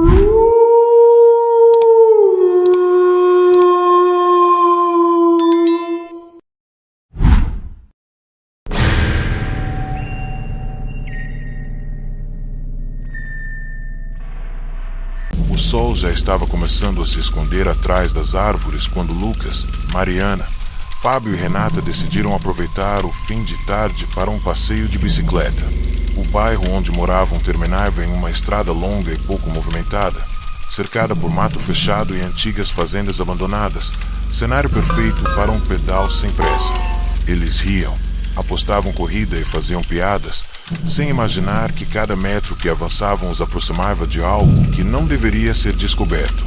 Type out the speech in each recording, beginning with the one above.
O sol já estava começando a se esconder atrás das árvores quando Lucas, Mariana, Fábio e Renata decidiram aproveitar o fim de tarde para um passeio de bicicleta. O bairro onde moravam terminava em uma estrada longa e pouco movimentada, cercada por mato fechado e antigas fazendas abandonadas, cenário perfeito para um pedal sem pressa. Eles riam, apostavam corrida e faziam piadas, sem imaginar que cada metro que avançavam os aproximava de algo que não deveria ser descoberto.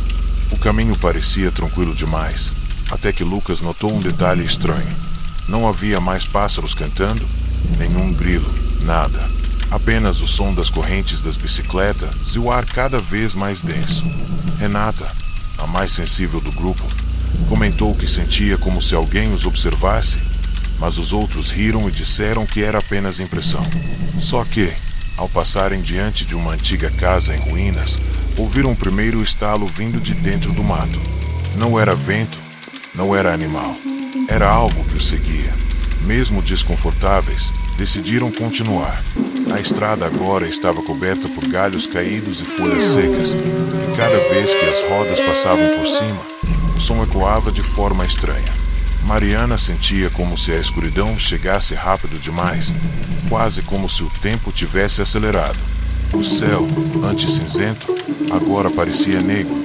O caminho parecia tranquilo demais, até que Lucas notou um detalhe estranho. Não havia mais pássaros cantando, nenhum grilo, nada. Apenas o som das correntes das bicicletas e o ar cada vez mais denso. Renata, a mais sensível do grupo, comentou que sentia como se alguém os observasse, mas os outros riram e disseram que era apenas impressão. Só que, ao passarem diante de uma antiga casa em ruínas, ouviram o primeiro estalo vindo de dentro do mato. Não era vento, não era animal, era algo que os seguia. Mesmo desconfortáveis, decidiram continuar. A estrada agora estava coberta por galhos caídos e folhas secas, e cada vez que as rodas passavam por cima, o som ecoava de forma estranha. Mariana sentia como se a escuridão chegasse rápido demais, quase como se o tempo tivesse acelerado. O céu, antes cinzento, agora parecia negro,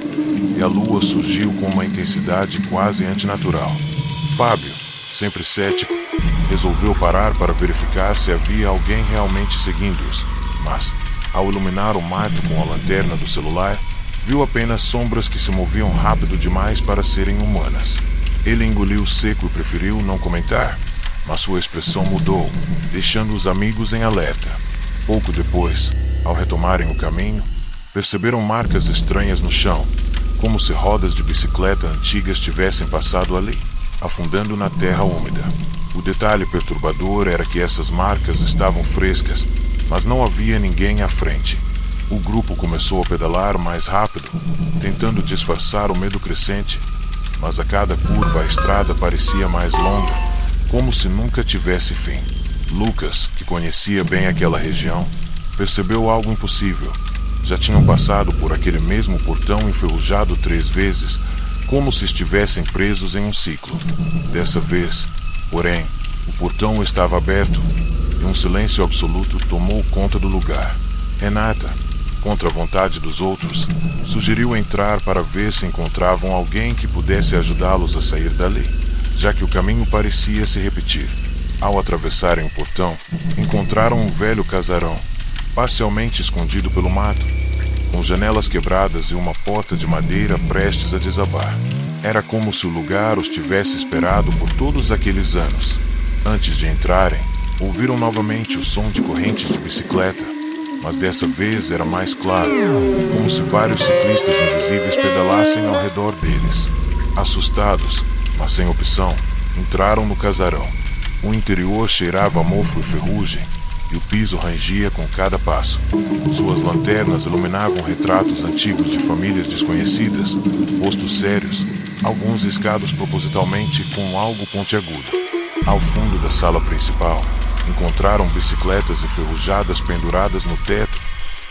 e a lua surgiu com uma intensidade quase antinatural. Fábio, sempre cético, resolveu parar para verificar se havia alguém realmente seguindo-os, mas, ao iluminar o mato com a lanterna do celular, viu apenas sombras que se moviam rápido demais para serem humanas. Ele engoliu seco e preferiu não comentar, mas sua expressão mudou, deixando os amigos em alerta. Pouco depois, ao retomarem o caminho, perceberam marcas estranhas no chão, como se rodas de bicicleta antigas tivessem passado ali, afundando na terra úmida. O detalhe perturbador era que essas marcas estavam frescas, mas não havia ninguém à frente. O grupo começou a pedalar mais rápido, tentando disfarçar o medo crescente, mas a cada curva a estrada parecia mais longa, como se nunca tivesse fim. Lucas, que conhecia bem aquela região, percebeu algo impossível. Já tinham passado por aquele mesmo portão enferrujado 3 vezes, como se estivessem presos em um ciclo. Dessa vez, porém, o portão estava aberto e um silêncio absoluto tomou conta do lugar. Renata, contra a vontade dos outros, sugeriu entrar para ver se encontravam alguém que pudesse ajudá-los a sair dali, já que o caminho parecia se repetir. Ao atravessarem o portão, encontraram um velho casarão, parcialmente escondido pelo mato, com janelas quebradas e uma porta de madeira prestes a desabar. Era como se o lugar os tivesse esperado por todos aqueles anos. Antes de entrarem, ouviram novamente o som de correntes de bicicleta, mas dessa vez era mais claro, como se vários ciclistas invisíveis pedalassem ao redor deles. Assustados, mas sem opção, entraram no casarão. O interior cheirava a mofo e ferrugem, e o piso rangia com cada passo. Suas lanternas iluminavam retratos antigos de famílias desconhecidas, rostos sérios, alguns riscados propositalmente com algo pontiagudo. Ao fundo da sala principal, encontraram bicicletas enferrujadas penduradas no teto,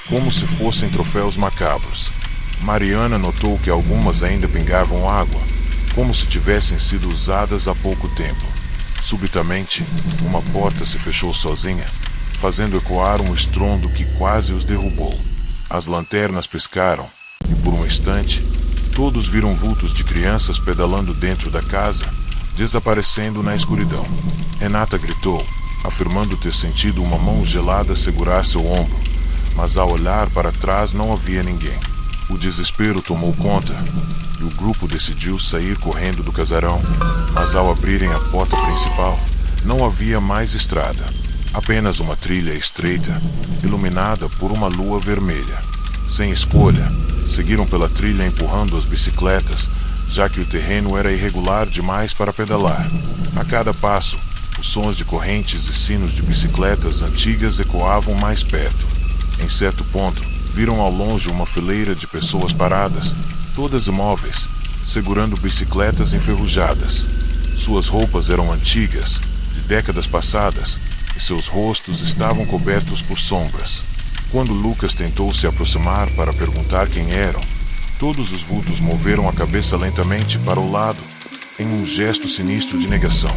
como se fossem troféus macabros. Mariana notou que algumas ainda pingavam água, como se tivessem sido usadas há pouco tempo. Subitamente, uma porta se fechou sozinha, fazendo ecoar um estrondo que quase os derrubou. As lanternas piscaram, e por um instante, todos viram vultos de crianças pedalando dentro da casa, desaparecendo na escuridão. Renata gritou, afirmando ter sentido uma mão gelada segurar seu ombro, mas ao olhar para trás não havia ninguém. O desespero tomou conta, e o grupo decidiu sair correndo do casarão, mas ao abrirem a porta principal, não havia mais estrada, apenas uma trilha estreita, iluminada por uma lua vermelha. Sem escolha, seguiram pela trilha empurrando as bicicletas, já que o terreno era irregular demais para pedalar. A cada passo, os sons de correntes e sinos de bicicletas antigas ecoavam mais perto. Em certo ponto, Viram ao longe uma fileira de pessoas paradas, todas imóveis, segurando bicicletas enferrujadas. Suas roupas eram antigas, de décadas passadas, e seus rostos estavam cobertos por sombras. Quando Lucas tentou se aproximar para perguntar quem eram, todos os vultos moveram a cabeça lentamente para o lado, em um gesto sinistro de negação.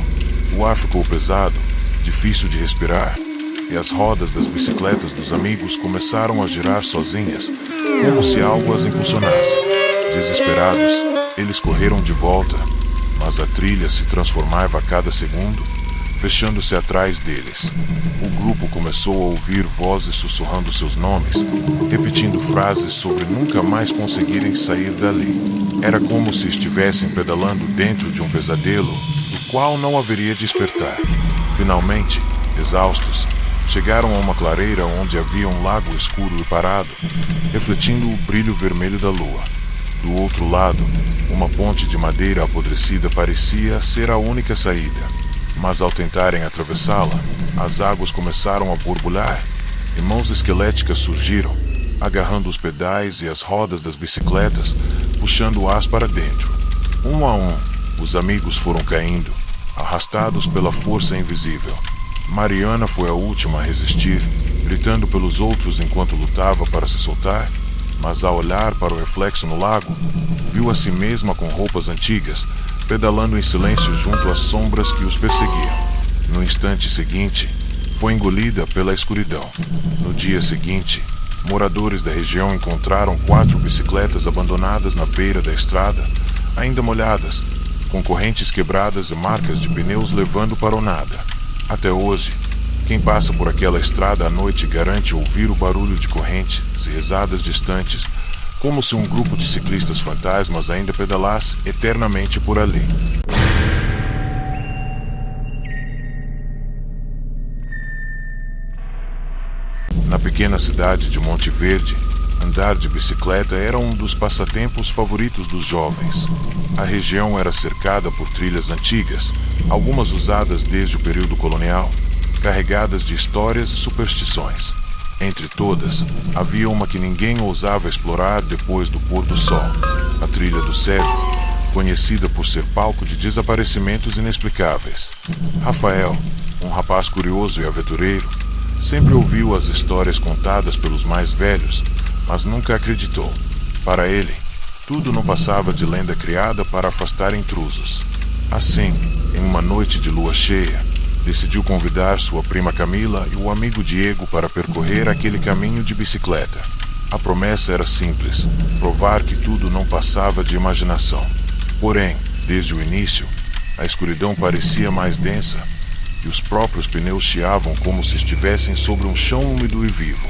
O ar ficou pesado, difícil de respirar, e as rodas das bicicletas dos amigos começaram a girar sozinhas, como se algo as impulsionasse. Desesperados, eles correram de volta, mas a trilha se transformava a cada segundo, fechando-se atrás deles. O grupo começou a ouvir vozes sussurrando seus nomes, repetindo frases sobre nunca mais conseguirem sair dali. Era como se estivessem pedalando dentro de um pesadelo, do qual não haveria despertar. Finalmente, exaustos, chegaram a uma clareira onde havia um lago escuro e parado, refletindo o brilho vermelho da lua. Do outro lado, uma ponte de madeira apodrecida parecia ser a única saída. Mas ao tentarem atravessá-la, as águas começaram a borbulhar e mãos esqueléticas surgiram, agarrando os pedais e as rodas das bicicletas, puxando-as para dentro. Um a um, os amigos foram caindo, arrastados pela força invisível. Mariana foi a última a resistir, gritando pelos outros enquanto lutava para se soltar, mas ao olhar para o reflexo no lago, viu a si mesma com roupas antigas, pedalando em silêncio junto às sombras que os perseguiam. No instante seguinte, foi engolida pela escuridão. No dia seguinte, moradores da região encontraram 4 bicicletas abandonadas na beira da estrada, ainda molhadas, com correntes quebradas e marcas de pneus levando para o nada. Até hoje, quem passa por aquela estrada à noite garante ouvir o barulho de correntes e risadas distantes, como se um grupo de ciclistas fantasmas ainda pedalasse eternamente por ali. Na pequena cidade de Monte Verde, andar de bicicleta era um dos passatempos favoritos dos jovens. A região era cercada por trilhas antigas, algumas usadas desde o período colonial, carregadas de histórias e superstições. Entre todas, havia uma que ninguém ousava explorar depois do pôr do sol, a Trilha do Cedro, conhecida por ser palco de desaparecimentos inexplicáveis. Rafael, um rapaz curioso e aventureiro, sempre ouviu as histórias contadas pelos mais velhos, mas nunca acreditou. Para ele, tudo não passava de lenda criada para afastar intrusos. Assim, em uma noite de lua cheia, decidiu convidar sua prima Camila e o amigo Diego para percorrer aquele caminho de bicicleta. A promessa era simples, provar que tudo não passava de imaginação. Porém, desde o início, a escuridão parecia mais densa e os próprios pneus chiavam como se estivessem sobre um chão úmido e vivo.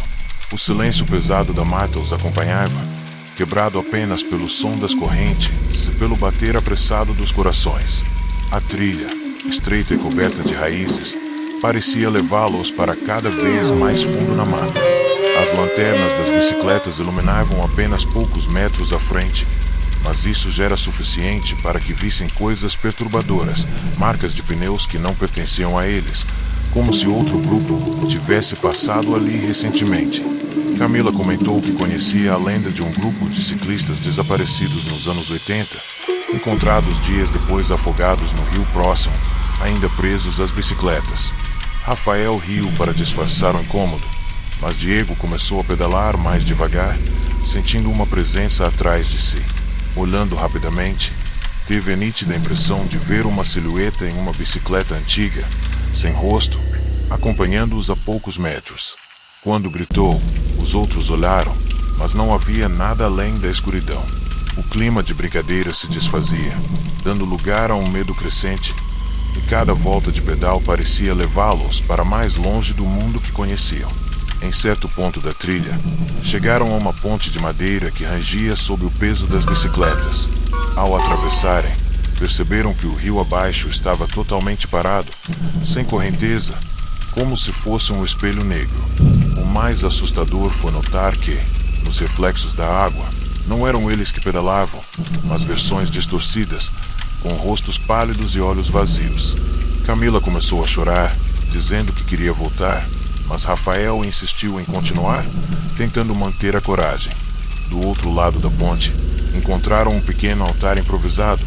O silêncio pesado da mata os acompanhava, quebrado apenas pelo som das correntes e pelo bater apressado dos corações. A trilha, estreita e coberta de raízes, parecia levá-los para cada vez mais fundo na mata. As lanternas das bicicletas iluminavam apenas poucos metros à frente, mas isso já era suficiente para que vissem coisas perturbadoras, marcas de pneus que não pertenciam a eles, como se outro grupo tivesse passado ali recentemente. Camila comentou que conhecia a lenda de um grupo de ciclistas desaparecidos nos anos 80, encontrados dias depois afogados no rio próximo, ainda presos às bicicletas. Rafael riu para disfarçar o incômodo, mas Diego começou a pedalar mais devagar, sentindo uma presença atrás de si. Olhando rapidamente, teve a nítida impressão de ver uma silhueta em uma bicicleta antiga, sem rosto, acompanhando-os a poucos metros. Quando gritou, os outros olharam, mas não havia nada além da escuridão. O clima de brincadeira se desfazia, dando lugar a um medo crescente, e cada volta de pedal parecia levá-los para mais longe do mundo que conheciam. Em certo ponto da trilha, chegaram a uma ponte de madeira que rangia sob o peso das bicicletas. Ao atravessarem, perceberam que o rio abaixo estava totalmente parado, sem correnteza, como se fosse um espelho negro. O mais assustador foi notar que, nos reflexos da água, não eram eles que pedalavam, mas versões distorcidas, com rostos pálidos e olhos vazios. Camila começou a chorar, dizendo que queria voltar, mas Rafael insistiu em continuar, tentando manter a coragem. Do outro lado da ponte, encontraram um pequeno altar improvisado,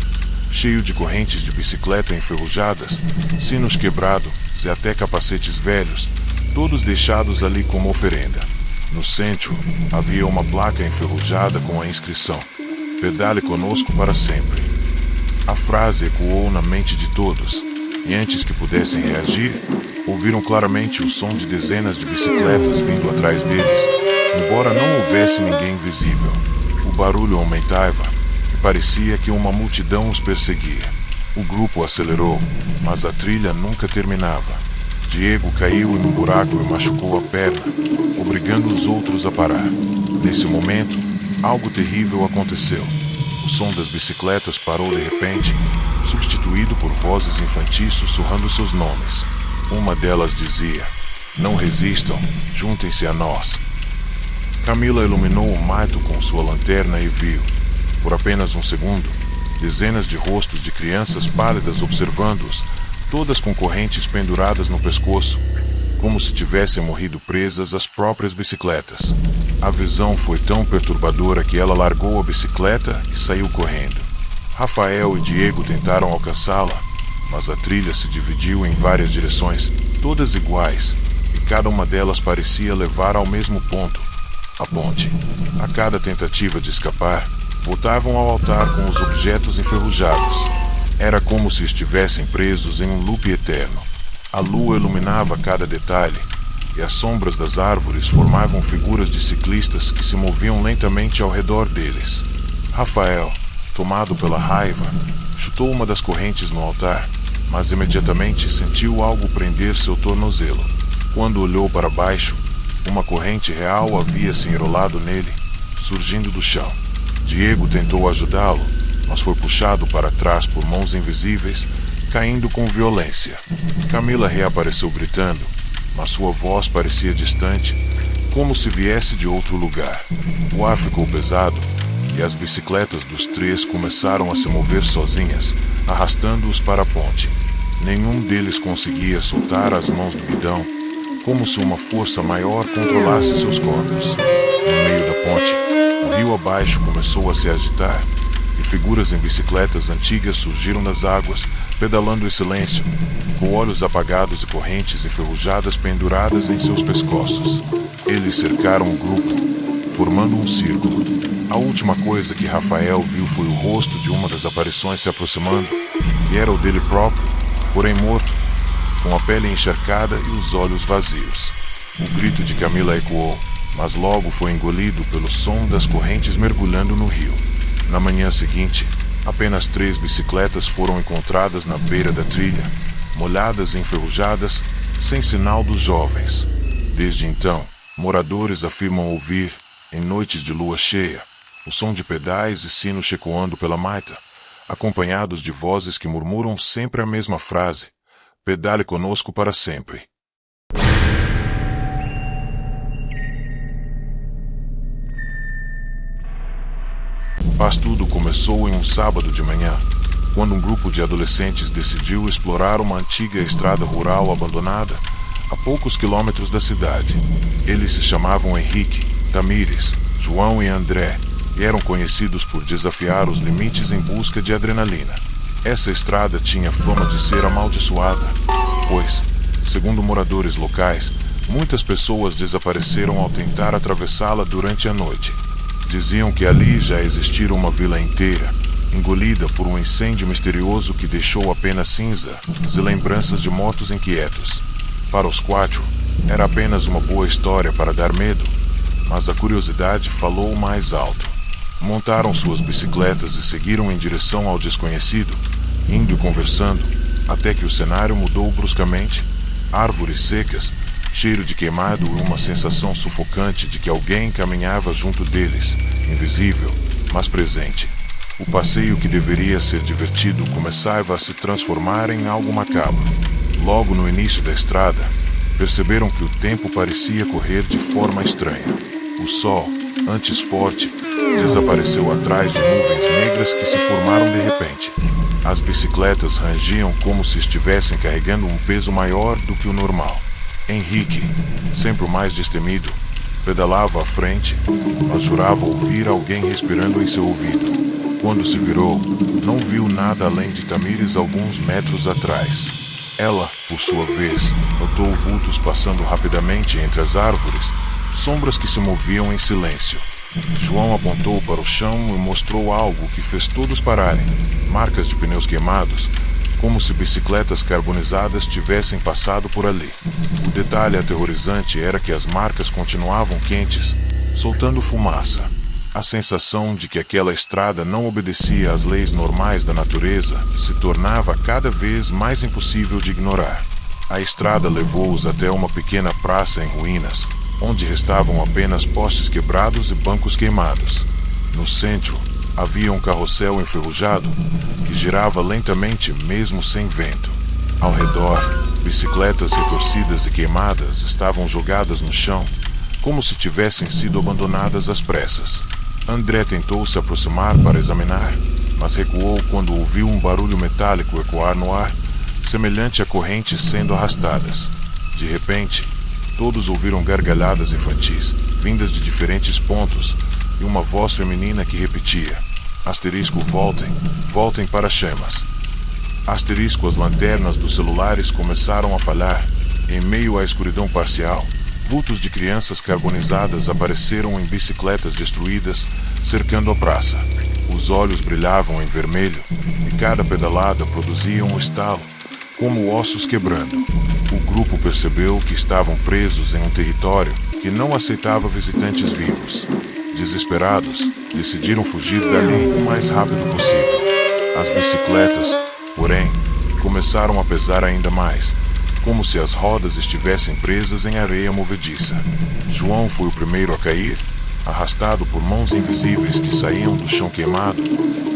cheio de correntes de bicicleta enferrujadas, sinos quebrados e até capacetes velhos, todos deixados ali como oferenda. No centro, havia uma placa enferrujada com a inscrição: "Pedale conosco para sempre". A frase ecoou na mente de todos, e antes que pudessem reagir, ouviram claramente o som de dezenas de bicicletas vindo atrás deles, embora não houvesse ninguém visível. O barulho aumentava, e parecia que uma multidão os perseguia. O grupo acelerou, mas a trilha nunca terminava. Diego caiu em um buraco e machucou a perna, obrigando os outros a parar. Nesse momento, algo terrível aconteceu. O som das bicicletas parou de repente, substituído por vozes infantis sussurrando seus nomes. Uma delas dizia: "Não resistam, juntem-se a nós". Camila iluminou o mato com sua lanterna e viu, por apenas um segundo, dezenas de rostos de crianças pálidas observando-os, todas com correntes penduradas no pescoço, como se tivessem morrido presas às próprias bicicletas. A visão foi tão perturbadora que ela largou a bicicleta e saiu correndo. Rafael e Diego tentaram alcançá-la, mas a trilha se dividiu em várias direções, todas iguais, e cada uma delas parecia levar ao mesmo ponto, a ponte. A cada tentativa de escapar, voltavam ao altar com os objetos enferrujados. Era como se estivessem presos em um loop eterno. A lua iluminava cada detalhe, e as sombras das árvores formavam figuras de ciclistas que se moviam lentamente ao redor deles. Rafael, tomado pela raiva, chutou uma das correntes no altar, mas imediatamente sentiu algo prender seu tornozelo. Quando olhou para baixo, uma corrente real havia se enrolado nele, surgindo do chão. Diego tentou ajudá-lo, mas foi puxado para trás por mãos invisíveis, caindo com violência. Camila reapareceu gritando, mas sua voz parecia distante, como se viesse de outro lugar. O ar ficou pesado, e as bicicletas dos três começaram a se mover sozinhas, arrastando-os para a ponte. Nenhum deles conseguia soltar as mãos do guidão, como se uma força maior controlasse seus corpos. No meio da ponte, o rio abaixo começou a se agitar, e figuras em bicicletas antigas surgiram das águas, pedalando em silêncio, com olhos apagados e correntes enferrujadas penduradas em seus pescoços. Eles cercaram o grupo, formando um círculo. A última coisa que Rafael viu foi o rosto de uma das aparições se aproximando, e era o dele próprio, porém morto, com a pele encharcada e os olhos vazios. O grito de Camila ecoou, mas logo foi engolido pelo som das correntes mergulhando no rio. Na manhã seguinte, apenas 3 bicicletas foram encontradas na beira da trilha, molhadas e enferrujadas, sem sinal dos jovens. Desde então, moradores afirmam ouvir, em noites de lua cheia, o som de pedais e sinos ecoando pela maita, acompanhados de vozes que murmuram sempre a mesma frase: "Pedale conosco para sempre". Mas tudo começou em um sábado de manhã, quando um grupo de adolescentes decidiu explorar uma antiga estrada rural abandonada a poucos quilômetros da cidade. Eles se chamavam Henrique, Tamires, João e André, e eram conhecidos por desafiar os limites em busca de adrenalina. Essa estrada tinha fama de ser amaldiçoada, pois, segundo moradores locais, muitas pessoas desapareceram ao tentar atravessá-la durante a noite. Diziam que ali já existira uma vila inteira, engolida por um incêndio misterioso que deixou apenas cinza e lembranças de mortos inquietos. Para os 4, era apenas uma boa história para dar medo, mas a curiosidade falou mais alto. Montaram suas bicicletas e seguiram em direção ao desconhecido, indo e conversando, até que o cenário mudou bruscamente. Árvores secas, cheiro de queimado e uma sensação sufocante de que alguém caminhava junto deles, invisível, mas presente. O passeio que deveria ser divertido começava a se transformar em algo macabro. Logo no início da estrada, perceberam que o tempo parecia correr de forma estranha. O sol, antes forte, desapareceu atrás de nuvens negras que se formaram de repente. As bicicletas rangiam como se estivessem carregando um peso maior do que o normal. Henrique, sempre o mais destemido, pedalava à frente, mas jurava ouvir alguém respirando em seu ouvido. Quando se virou, não viu nada além de Tamires alguns metros atrás. Ela, por sua vez, notou vultos passando rapidamente entre as árvores, sombras que se moviam em silêncio. João apontou para o chão e mostrou algo que fez todos pararem: marcas de pneus queimados, como se bicicletas carbonizadas tivessem passado por ali. O detalhe aterrorizante era que as marcas continuavam quentes, soltando fumaça. A sensação de que aquela estrada não obedecia às leis normais da natureza se tornava cada vez mais impossível de ignorar. A estrada levou-os até uma pequena praça em ruínas, onde restavam apenas postes quebrados e bancos queimados. No centro, havia um carrossel enferrujado que girava lentamente mesmo sem vento. Ao redor, bicicletas retorcidas e queimadas estavam jogadas no chão, como se tivessem sido abandonadas às pressas. André tentou se aproximar para examinar, mas recuou quando ouviu um barulho metálico ecoar no ar, semelhante a correntes sendo arrastadas. De repente, todos ouviram gargalhadas infantis, vindas de diferentes pontos, e uma voz feminina que repetia: *voltem, voltem para as chamas. As lanternas dos celulares começaram a falhar. Em meio à escuridão parcial, vultos de crianças carbonizadas apareceram em bicicletas destruídas, cercando a praça. Os olhos brilhavam em vermelho, e cada pedalada produzia um estalo, como ossos quebrando. O grupo percebeu que estavam presos em um território que não aceitava visitantes vivos. Desesperados, decidiram fugir dali o mais rápido possível. As bicicletas, porém, começaram a pesar ainda mais, como se as rodas estivessem presas em areia movediça. João foi o primeiro a cair, arrastado por mãos invisíveis que saíam do chão queimado,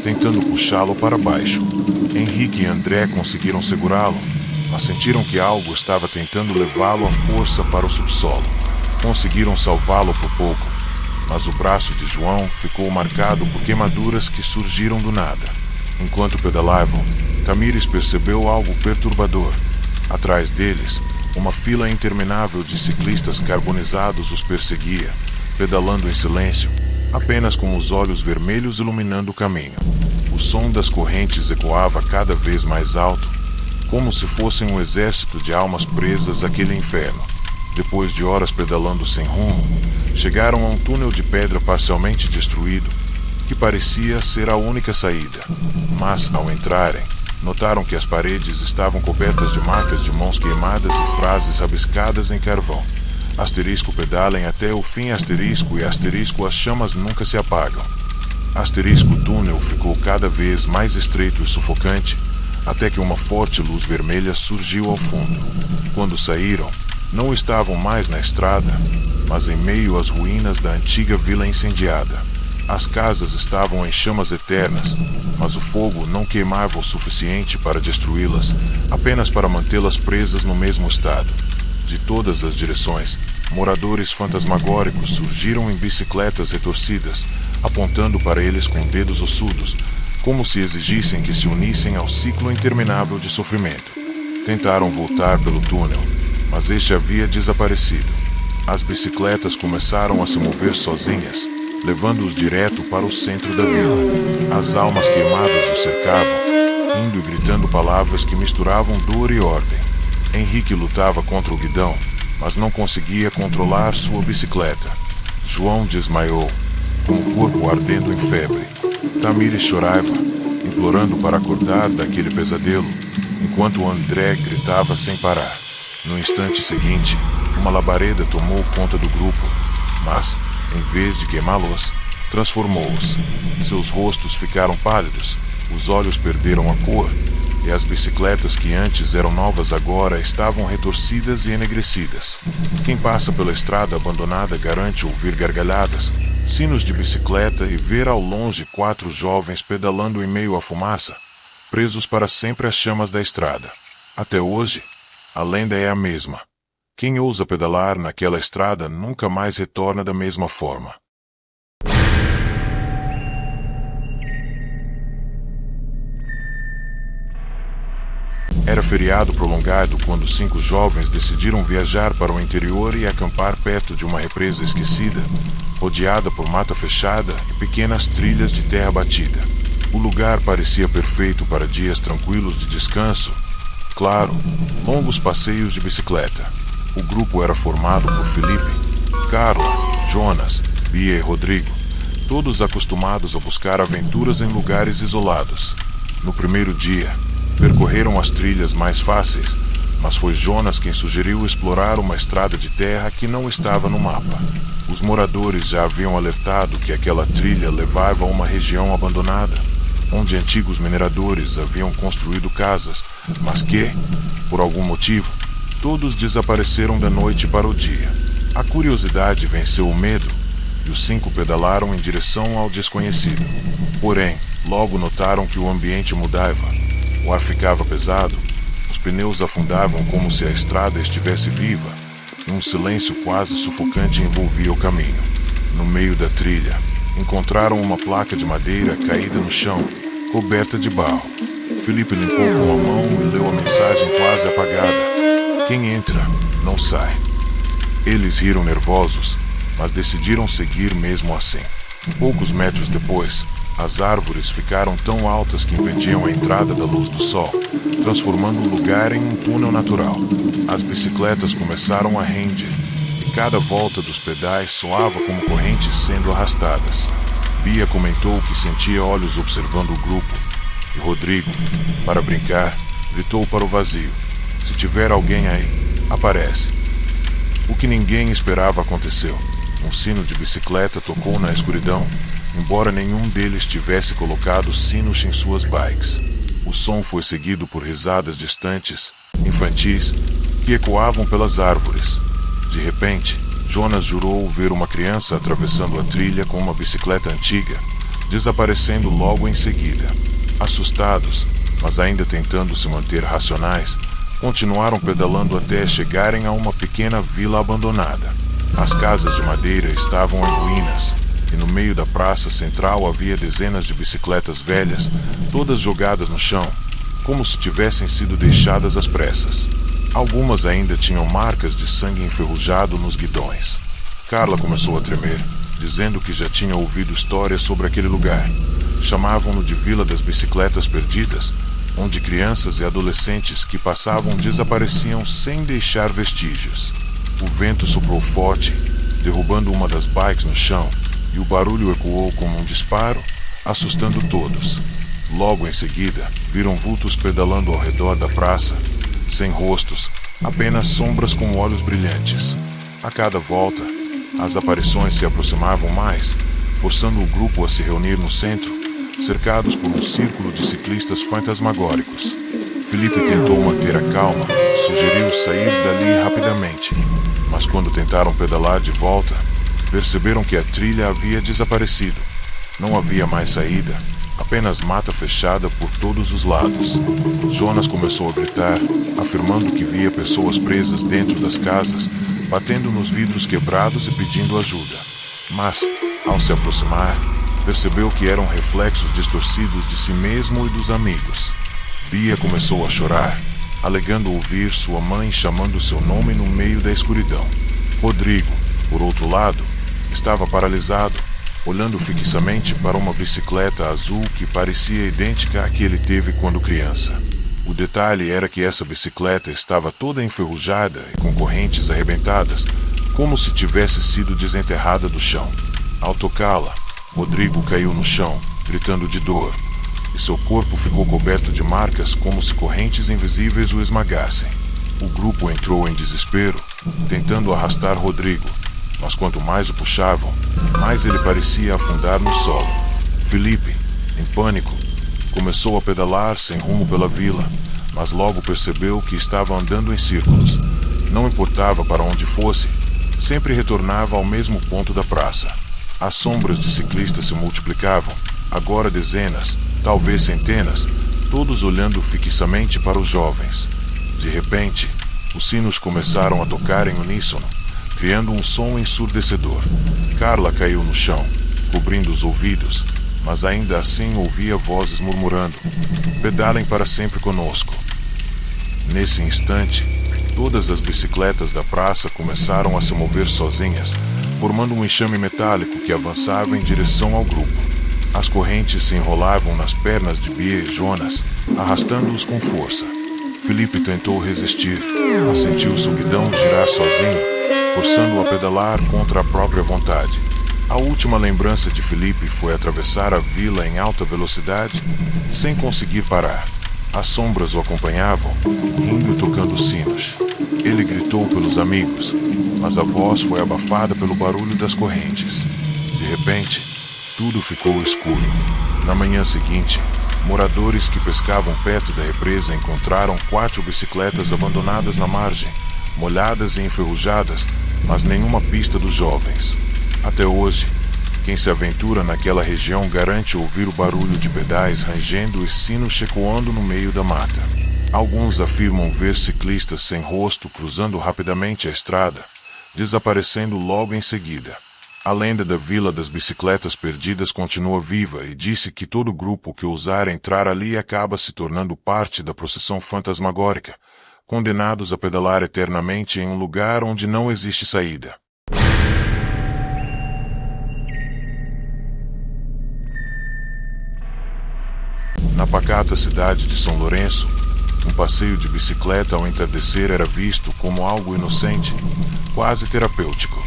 tentando puxá-lo para baixo. Henrique e André conseguiram segurá-lo, mas sentiram que algo estava tentando levá-lo à força para o subsolo. Conseguiram salvá-lo por pouco, mas o braço de João ficou marcado por queimaduras que surgiram do nada. Enquanto pedalavam, Tamires percebeu algo perturbador. Atrás deles, uma fila interminável de ciclistas carbonizados os perseguia, pedalando em silêncio, apenas com os olhos vermelhos iluminando o caminho. O som das correntes ecoava cada vez mais alto, como se fossem um exército de almas presas àquele inferno. Depois de horas pedalando sem rumo, chegaram a um túnel de pedra parcialmente destruído, que parecia ser a única saída. Mas, ao entrarem, notaram que as paredes estavam cobertas de marcas de mãos queimadas e frases rabiscadas em carvão. *pedalem até o fim, *, e *as chamas nunca se apagam. *, túnel ficou cada vez mais estreito e sufocante, até que uma forte luz vermelha surgiu ao fundo. Quando saíram, não estavam mais na estrada, mas em meio às ruínas da antiga vila incendiada. As casas estavam em chamas eternas, mas o fogo não queimava o suficiente para destruí-las, apenas para mantê-las presas no mesmo estado. De todas as direções, moradores fantasmagóricos surgiram em bicicletas retorcidas, apontando para eles com dedos ossudos, como se exigissem que se unissem ao ciclo interminável de sofrimento. Tentaram voltar pelo túnel, mas este havia desaparecido. As bicicletas começaram a se mover sozinhas, levando-os direto para o centro da vila. As almas queimadas os cercavam, rindo e gritando palavras que misturavam dor e ordem. Henrique lutava contra o guidão, mas não conseguia controlar sua bicicleta. João desmaiou, com o corpo ardendo em febre. Tamires chorava, implorando para acordar daquele pesadelo, enquanto André gritava sem parar. No instante seguinte, uma labareda tomou conta do grupo, mas, em vez de queimá-los, transformou-os. Seus rostos ficaram pálidos, os olhos perderam a cor, e as bicicletas que antes eram novas agora estavam retorcidas e enegrecidas. Quem passa pela estrada abandonada garante ouvir gargalhadas, sinos de bicicleta e ver ao longe 4 jovens pedalando em meio à fumaça, presos para sempre às chamas da estrada. Até hoje, a lenda é a mesma. Quem ousa pedalar naquela estrada nunca mais retorna da mesma forma. Era feriado prolongado quando 5 jovens decidiram viajar para o interior e acampar perto de uma represa esquecida, rodeada por mata fechada e pequenas trilhas de terra batida. O lugar parecia perfeito para dias tranquilos de descanso. Claro, longos passeios de bicicleta. O grupo era formado por Felipe, Carla, Jonas, Bia e Rodrigo, todos acostumados a buscar aventuras em lugares isolados. No primeiro dia, percorreram as trilhas mais fáceis, mas foi Jonas quem sugeriu explorar uma estrada de terra que não estava no mapa. Os moradores já haviam alertado que aquela trilha levava a uma região abandonada, onde antigos mineradores haviam construído casas, mas que, por algum motivo, todos desapareceram da noite para o dia. A curiosidade venceu o medo, e os 5 pedalaram em direção ao desconhecido. Porém, logo notaram que o ambiente mudava. O ar ficava pesado, os pneus afundavam como se a estrada estivesse viva, e um silêncio quase sufocante envolvia o caminho. No meio da trilha, encontraram uma placa de madeira caída no chão, coberta de barro. Felipe limpou com a mão e leu a mensagem quase apagada: "Quem entra, não sai." Eles riram nervosos, mas decidiram seguir mesmo assim. Poucos metros depois, as árvores ficaram tão altas que impediam a entrada da luz do sol, transformando o lugar em um túnel natural. As bicicletas começaram a render, e cada volta dos pedais soava como correntes sendo arrastadas. Bia comentou que sentia olhos observando o grupo, e Rodrigo, para brincar, gritou para o vazio: "Se tiver alguém aí, aparece." O que ninguém esperava aconteceu. Um sino de bicicleta tocou na escuridão, embora nenhum deles tivesse colocado sinos em suas bikes. O som foi seguido por risadas distantes, infantis, que ecoavam pelas árvores. De repente, Jonas jurou ver uma criança atravessando a trilha com uma bicicleta antiga, desaparecendo logo em seguida. Assustados, mas ainda tentando se manter racionais, continuaram pedalando até chegarem a uma pequena vila abandonada. As casas de madeira estavam em ruínas, e no meio da praça central havia dezenas de bicicletas velhas, todas jogadas no chão, como se tivessem sido deixadas às pressas. Algumas ainda tinham marcas de sangue enferrujado nos guidões. Carla começou a tremer, dizendo que já tinha ouvido histórias sobre aquele lugar. Chamavam-no de Vila das Bicicletas Perdidas, onde crianças e adolescentes que passavam desapareciam sem deixar vestígios. O vento soprou forte, derrubando uma das bikes no chão, e o barulho ecoou como um disparo, assustando todos. Logo em seguida, viram vultos pedalando ao redor da praça, sem rostos, apenas sombras com olhos brilhantes. A cada volta, as aparições se aproximavam mais, forçando o grupo a se reunir no centro, cercados por um círculo de ciclistas fantasmagóricos. Felipe tentou manter a calma e sugeriu sair dali rapidamente, mas quando tentaram pedalar de volta, perceberam que a trilha havia desaparecido. Não havia mais saída, apenas mata fechada por todos os lados. Jonas começou a gritar, afirmando que via pessoas presas dentro das casas, batendo nos vidros quebrados e pedindo ajuda. Mas, ao se aproximar, percebeu que eram reflexos distorcidos de si mesmo e dos amigos. Bia começou a chorar, alegando ouvir sua mãe chamando seu nome no meio da escuridão. Rodrigo, por outro lado, estava paralisado, olhando fixamente para uma bicicleta azul que parecia idêntica à que ele teve quando criança. O detalhe era que essa bicicleta estava toda enferrujada e com correntes arrebentadas, como se tivesse sido desenterrada do chão. Ao tocá-la, Rodrigo caiu no chão, gritando de dor, e seu corpo ficou coberto de marcas como se correntes invisíveis o esmagassem. O grupo entrou em desespero, tentando arrastar Rodrigo, mas quanto mais o puxavam, mais ele parecia afundar no solo. Felipe, em pânico, começou a pedalar sem rumo pela vila, mas logo percebeu que estava andando em círculos. Não importava para onde fosse, sempre retornava ao mesmo ponto da praça. As sombras de ciclistas se multiplicavam, agora dezenas, talvez centenas, todos olhando fixamente para os jovens. De repente, os sinos começaram a tocar em uníssono, criando um som ensurdecedor. Carla caiu no chão, cobrindo os ouvidos, mas ainda assim ouvia vozes murmurando: "Pedalem para sempre conosco." Nesse instante, todas as bicicletas da praça começaram a se mover sozinhas, formando um enxame metálico que avançava em direção ao grupo. As correntes se enrolavam nas pernas de Bia e Jonas, arrastando-os com força. Felipe tentou resistir, mas sentiu seu guidão girar sozinho, forçando-o a pedalar contra a própria vontade. A última lembrança de Felipe foi atravessar a vila em alta velocidade, sem conseguir parar. As sombras o acompanhavam, rindo e tocando sinos. Ele gritou pelos amigos, mas a voz foi abafada pelo barulho das correntes. De repente, tudo ficou escuro. Na manhã seguinte, moradores que pescavam perto da represa encontraram 4 bicicletas abandonadas na margem, molhadas e enferrujadas, mas nenhuma pista dos jovens. Até hoje, quem se aventura naquela região garante ouvir o barulho de pedais rangendo e sinos ecoando no meio da mata. Alguns afirmam ver ciclistas sem rosto cruzando rapidamente a estrada, desaparecendo logo em seguida. A lenda da Vila das Bicicletas Perdidas continua viva e disse que todo grupo que ousar entrar ali acaba se tornando parte da procissão fantasmagórica, condenados a pedalar eternamente em um lugar onde não existe saída. Na pacata cidade de São Lourenço, um passeio de bicicleta ao entardecer era visto como algo inocente, quase terapêutico.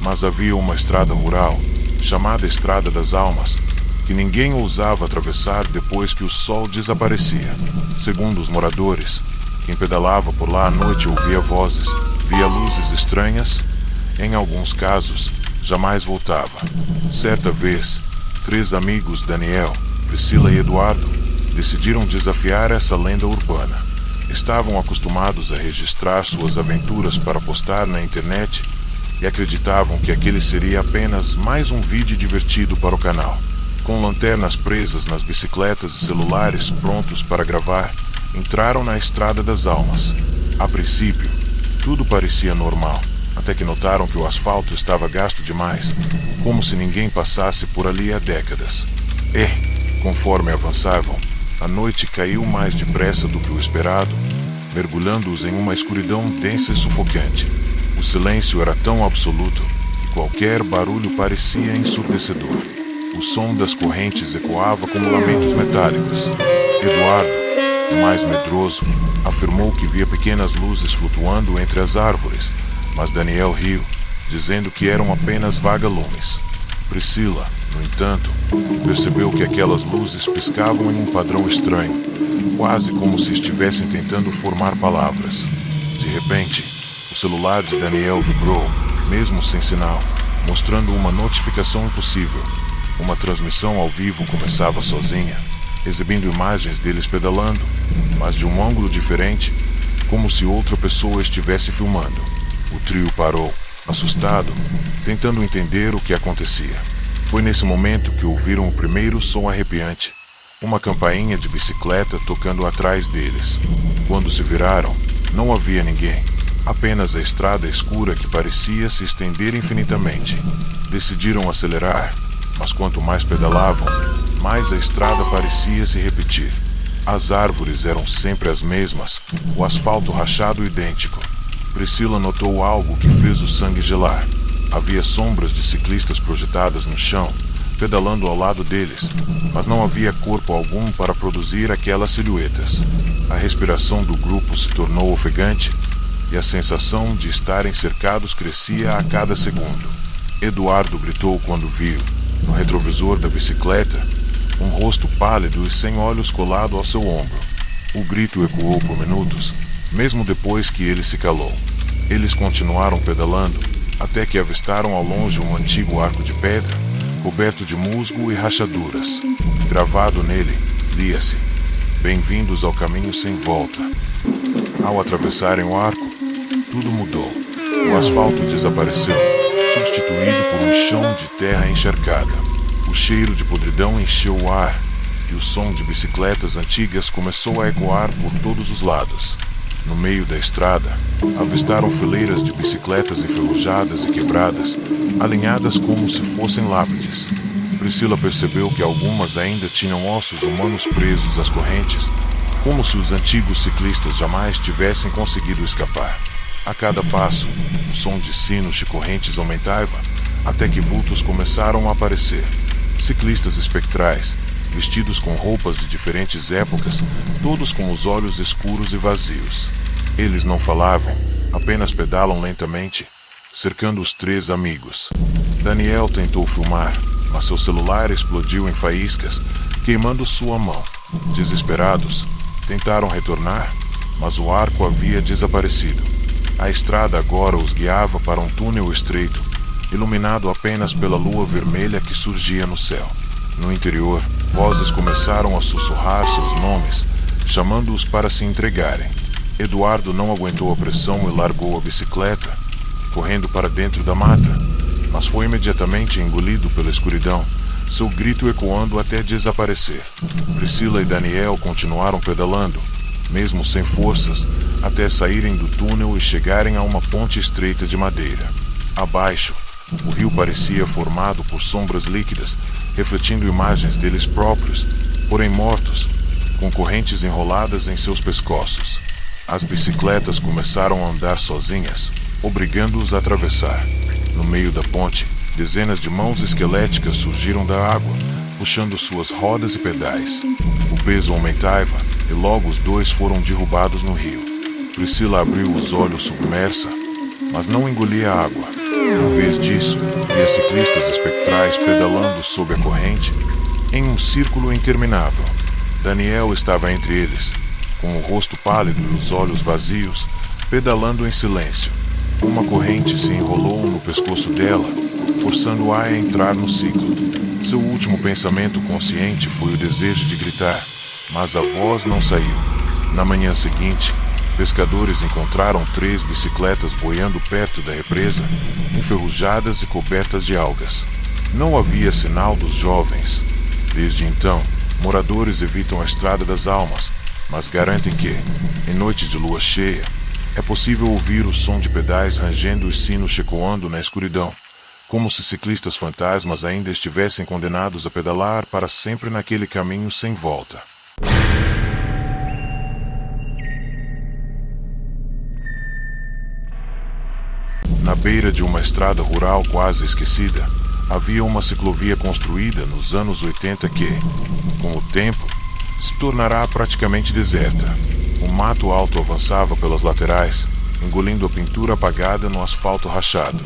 Mas havia uma estrada rural, chamada Estrada das Almas, que ninguém ousava atravessar depois que o sol desaparecia. Segundo os moradores, quem pedalava por lá à noite ouvia vozes, via luzes estranhas, em alguns casos, jamais voltava. Certa vez, 3 amigos, Daniel, Priscila e Eduardo, decidiram desafiar essa lenda urbana. Estavam acostumados a registrar suas aventuras para postar na internet e acreditavam que aquele seria apenas mais um vídeo divertido para o canal. Com lanternas presas nas bicicletas e celulares prontos para gravar, entraram na Estrada das Almas. A princípio, tudo parecia normal, até que notaram que o asfalto estava gasto demais, como se ninguém passasse por ali há décadas. E, conforme avançavam, a noite caiu mais depressa do que o esperado, mergulhando-os em uma escuridão densa e sufocante. O silêncio era tão absoluto que qualquer barulho parecia ensurdecedor. O som das correntes ecoava como lamentos metálicos. Eduardo, o mais medroso, afirmou que via pequenas luzes flutuando entre as árvores, mas Daniel riu, dizendo que eram apenas vagalumes. Priscila, no entanto, percebeu que aquelas luzes piscavam em um padrão estranho, quase como se estivessem tentando formar palavras. De repente, o celular de Daniel vibrou, mesmo sem sinal, mostrando uma notificação impossível. Uma transmissão ao vivo começava sozinha, exibindo imagens deles pedalando, mas de um ângulo diferente, como se outra pessoa estivesse filmando. O trio parou, assustado, tentando entender o que acontecia. Foi nesse momento que ouviram o primeiro som arrepiante, uma campainha de bicicleta tocando atrás deles. Quando se viraram, não havia ninguém, apenas a estrada escura que parecia se estender infinitamente. Decidiram acelerar, mas quanto mais pedalavam, mais a estrada parecia se repetir. As árvores eram sempre as mesmas, o asfalto rachado idêntico. Priscila notou algo que fez o sangue gelar. Havia sombras de ciclistas projetadas no chão, pedalando ao lado deles, mas não havia corpo algum para produzir aquelas silhuetas. A respiração do grupo se tornou ofegante e a sensação de estarem cercados crescia a cada segundo. Eduardo gritou quando viu, no retrovisor da bicicleta, um rosto pálido e sem olhos colado ao seu ombro. O grito ecoou por minutos, mesmo depois que ele se calou. Eles continuaram pedalando, até que avistaram ao longe um antigo arco de pedra, coberto de musgo e rachaduras. Gravado nele, lia-se: "Bem-vindos ao caminho sem volta." Ao atravessarem o arco, tudo mudou. O asfalto desapareceu, substituído por um chão de terra encharcada. O cheiro de podridão encheu o ar, e o som de bicicletas antigas começou a ecoar por todos os lados. No meio da estrada, avistaram fileiras de bicicletas enferrujadas e quebradas, alinhadas como se fossem lápides. Priscila percebeu que algumas ainda tinham ossos humanos presos às correntes, como se os antigos ciclistas jamais tivessem conseguido escapar. A cada passo, o som de sinos e correntes aumentava, até que vultos começaram a aparecer. Ciclistas espectrais, vestidos com roupas de diferentes épocas, todos com os olhos escuros e vazios. Eles não falavam, apenas pedalam lentamente, cercando os três amigos. Daniel tentou filmar, mas seu celular explodiu em faíscas, queimando sua mão. Desesperados, tentaram retornar, mas o arco havia desaparecido. A estrada agora os guiava para um túnel estreito, iluminado apenas pela lua vermelha que surgia no céu. No interior, vozes começaram a sussurrar seus nomes, chamando-os para se entregarem. Eduardo não aguentou a pressão e largou a bicicleta, correndo para dentro da mata, mas foi imediatamente engolido pela escuridão, seu grito ecoando até desaparecer. Priscila e Daniel continuaram pedalando, mesmo sem forças, até saírem do túnel e chegarem a uma ponte estreita de madeira. Abaixo, o rio parecia formado por sombras líquidas, refletindo imagens deles próprios, porém mortos, com correntes enroladas em seus pescoços. As bicicletas começaram a andar sozinhas, obrigando-os a atravessar. No meio da ponte, dezenas de mãos esqueléticas surgiram da água, puxando suas rodas e pedais. O peso aumentava e logo os dois foram derrubados no rio. Priscila abriu os olhos submersa, mas não engolia a água. Em vez disso, via ciclistas espectrais pedalando sob a corrente, em um círculo interminável. Daniel estava entre eles, com o rosto pálido e os olhos vazios, pedalando em silêncio. Uma corrente se enrolou no pescoço dela, forçando-a a entrar no ciclo. Seu último pensamento consciente foi o desejo de gritar, mas a voz não saiu. Na manhã seguinte, pescadores encontraram 3 bicicletas boiando perto da represa, enferrujadas e cobertas de algas. Não havia sinal dos jovens. Desde então, moradores evitam a Estrada das Almas, mas garantem que, em noites de lua cheia, é possível ouvir o som de pedais rangendo e sinos ecoando na escuridão, como se ciclistas fantasmas ainda estivessem condenados a pedalar para sempre naquele caminho sem volta. Na beira de uma estrada rural quase esquecida, havia uma ciclovia construída nos anos 80 que, com o tempo, se tornará praticamente deserta. O mato alto avançava pelas laterais, engolindo a pintura apagada no asfalto rachado.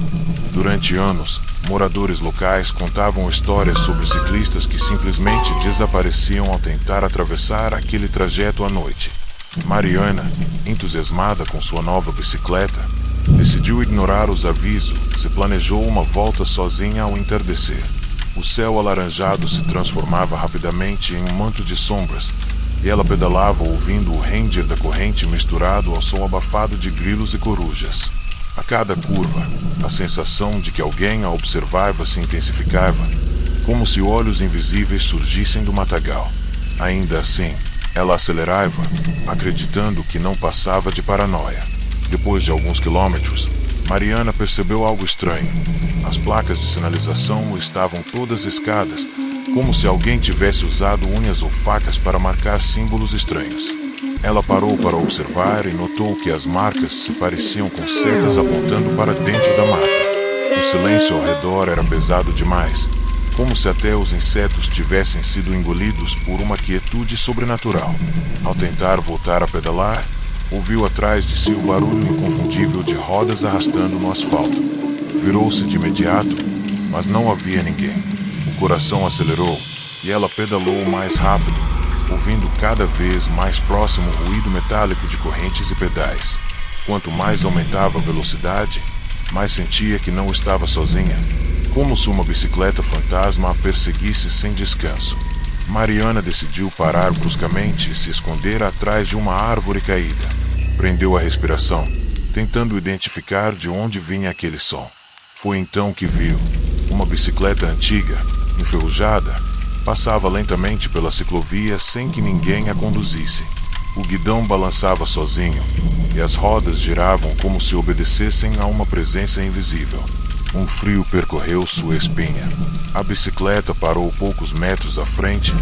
Durante anos, moradores locais contavam histórias sobre ciclistas que simplesmente desapareciam ao tentar atravessar aquele trajeto à noite. Mariana, entusiasmada com sua nova bicicleta, decidiu ignorar os avisos e planejou uma volta sozinha ao entardecer. O céu alaranjado se transformava rapidamente em um manto de sombras, e ela pedalava ouvindo o ranger da corrente misturado ao som abafado de grilos e corujas. A cada curva, a sensação de que alguém a observava se intensificava, como se olhos invisíveis surgissem do matagal. Ainda assim, ela acelerava, acreditando que não passava de paranoia. Depois de alguns quilômetros, Mariana percebeu algo estranho. As placas de sinalização estavam todas riscadas, como se alguém tivesse usado unhas ou facas para marcar símbolos estranhos. Ela parou para observar e notou que as marcas se pareciam com setas apontando para dentro da mata. O silêncio ao redor era pesado demais, como se até os insetos tivessem sido engolidos por uma quietude sobrenatural. Ao tentar voltar a pedalar, ouviu atrás de si o barulho inconfundível de rodas arrastando no asfalto. Virou-se de imediato, mas não havia ninguém. O coração acelerou e ela pedalou mais rápido, ouvindo cada vez mais próximo o ruído metálico de correntes e pedais. Quanto mais aumentava a velocidade, mais sentia que não estava sozinha, como se uma bicicleta fantasma a perseguisse sem descanso. Mariana decidiu parar bruscamente e se esconder atrás de uma árvore caída. Prendeu a respiração, tentando identificar de onde vinha aquele som. Foi então que viu. Uma bicicleta antiga, enferrujada, passava lentamente pela ciclovia sem que ninguém a conduzisse. O guidão balançava sozinho, e as rodas giravam como se obedecessem a uma presença invisível. Um frio percorreu sua espinha. A bicicleta parou poucos metros à frente,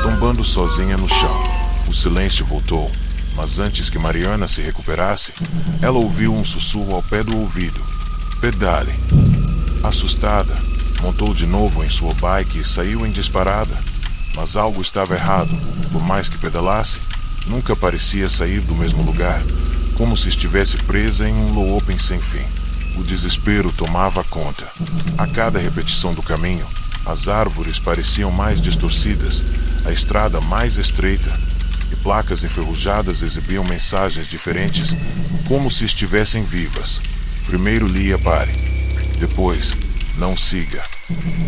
tombando sozinha no chão. O silêncio voltou, mas antes que Mariana se recuperasse, ela ouviu um sussurro ao pé do ouvido. Pedale. Assustada, montou de novo em sua bike e saiu em disparada. Mas algo estava errado. Por mais que pedalasse, nunca parecia sair do mesmo lugar, como se estivesse presa em um looping sem fim. O desespero tomava conta. A cada repetição do caminho, as árvores pareciam mais distorcidas, a estrada mais estreita, e placas enferrujadas exibiam mensagens diferentes, como se estivessem vivas. Primeiro lia pare, depois não siga.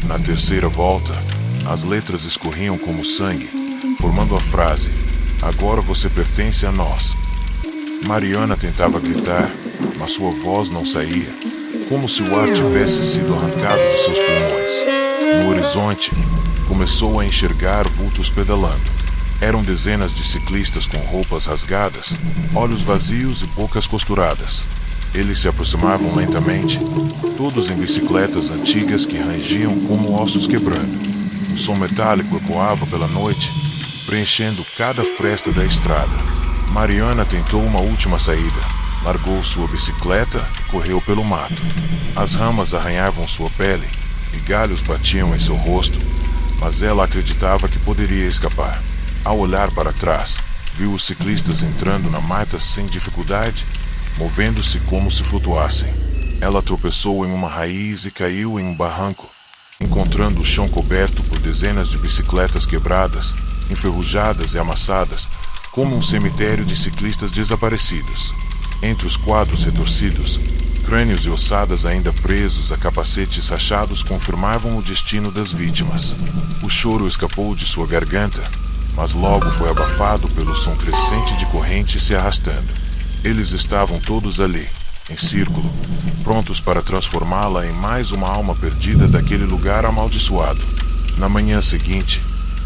Na terceira volta, as letras escorriam como sangue, formando a frase: agora você pertence a nós. Mariana tentava gritar, mas sua voz não saía, como se o ar tivesse sido arrancado de seus pulmões. No horizonte, começou a enxergar vultos pedalando. Eram dezenas de ciclistas com roupas rasgadas, olhos vazios e bocas costuradas. Eles se aproximavam lentamente, todos em bicicletas antigas que rangiam como ossos quebrando. O som metálico ecoava pela noite, preenchendo cada fresta da estrada. Mariana tentou uma última saída. Largou sua bicicleta e correu pelo mato. As ramas arranhavam sua pele e galhos batiam em seu rosto, mas ela acreditava que poderia escapar. Ao olhar para trás, viu os ciclistas entrando na mata sem dificuldade, movendo-se como se flutuassem. Ela tropeçou em uma raiz e caiu em um barranco, encontrando o chão coberto por dezenas de bicicletas quebradas, enferrujadas e amassadas, como um cemitério de ciclistas desaparecidos. Entre os quadros retorcidos, crânios e ossadas ainda presos a capacetes rachados confirmavam o destino das vítimas. O choro escapou de sua garganta, mas logo foi abafado pelo som crescente de correntes se arrastando. Eles estavam todos ali, em círculo, prontos para transformá-la em mais uma alma perdida daquele lugar amaldiçoado. Na manhã seguinte,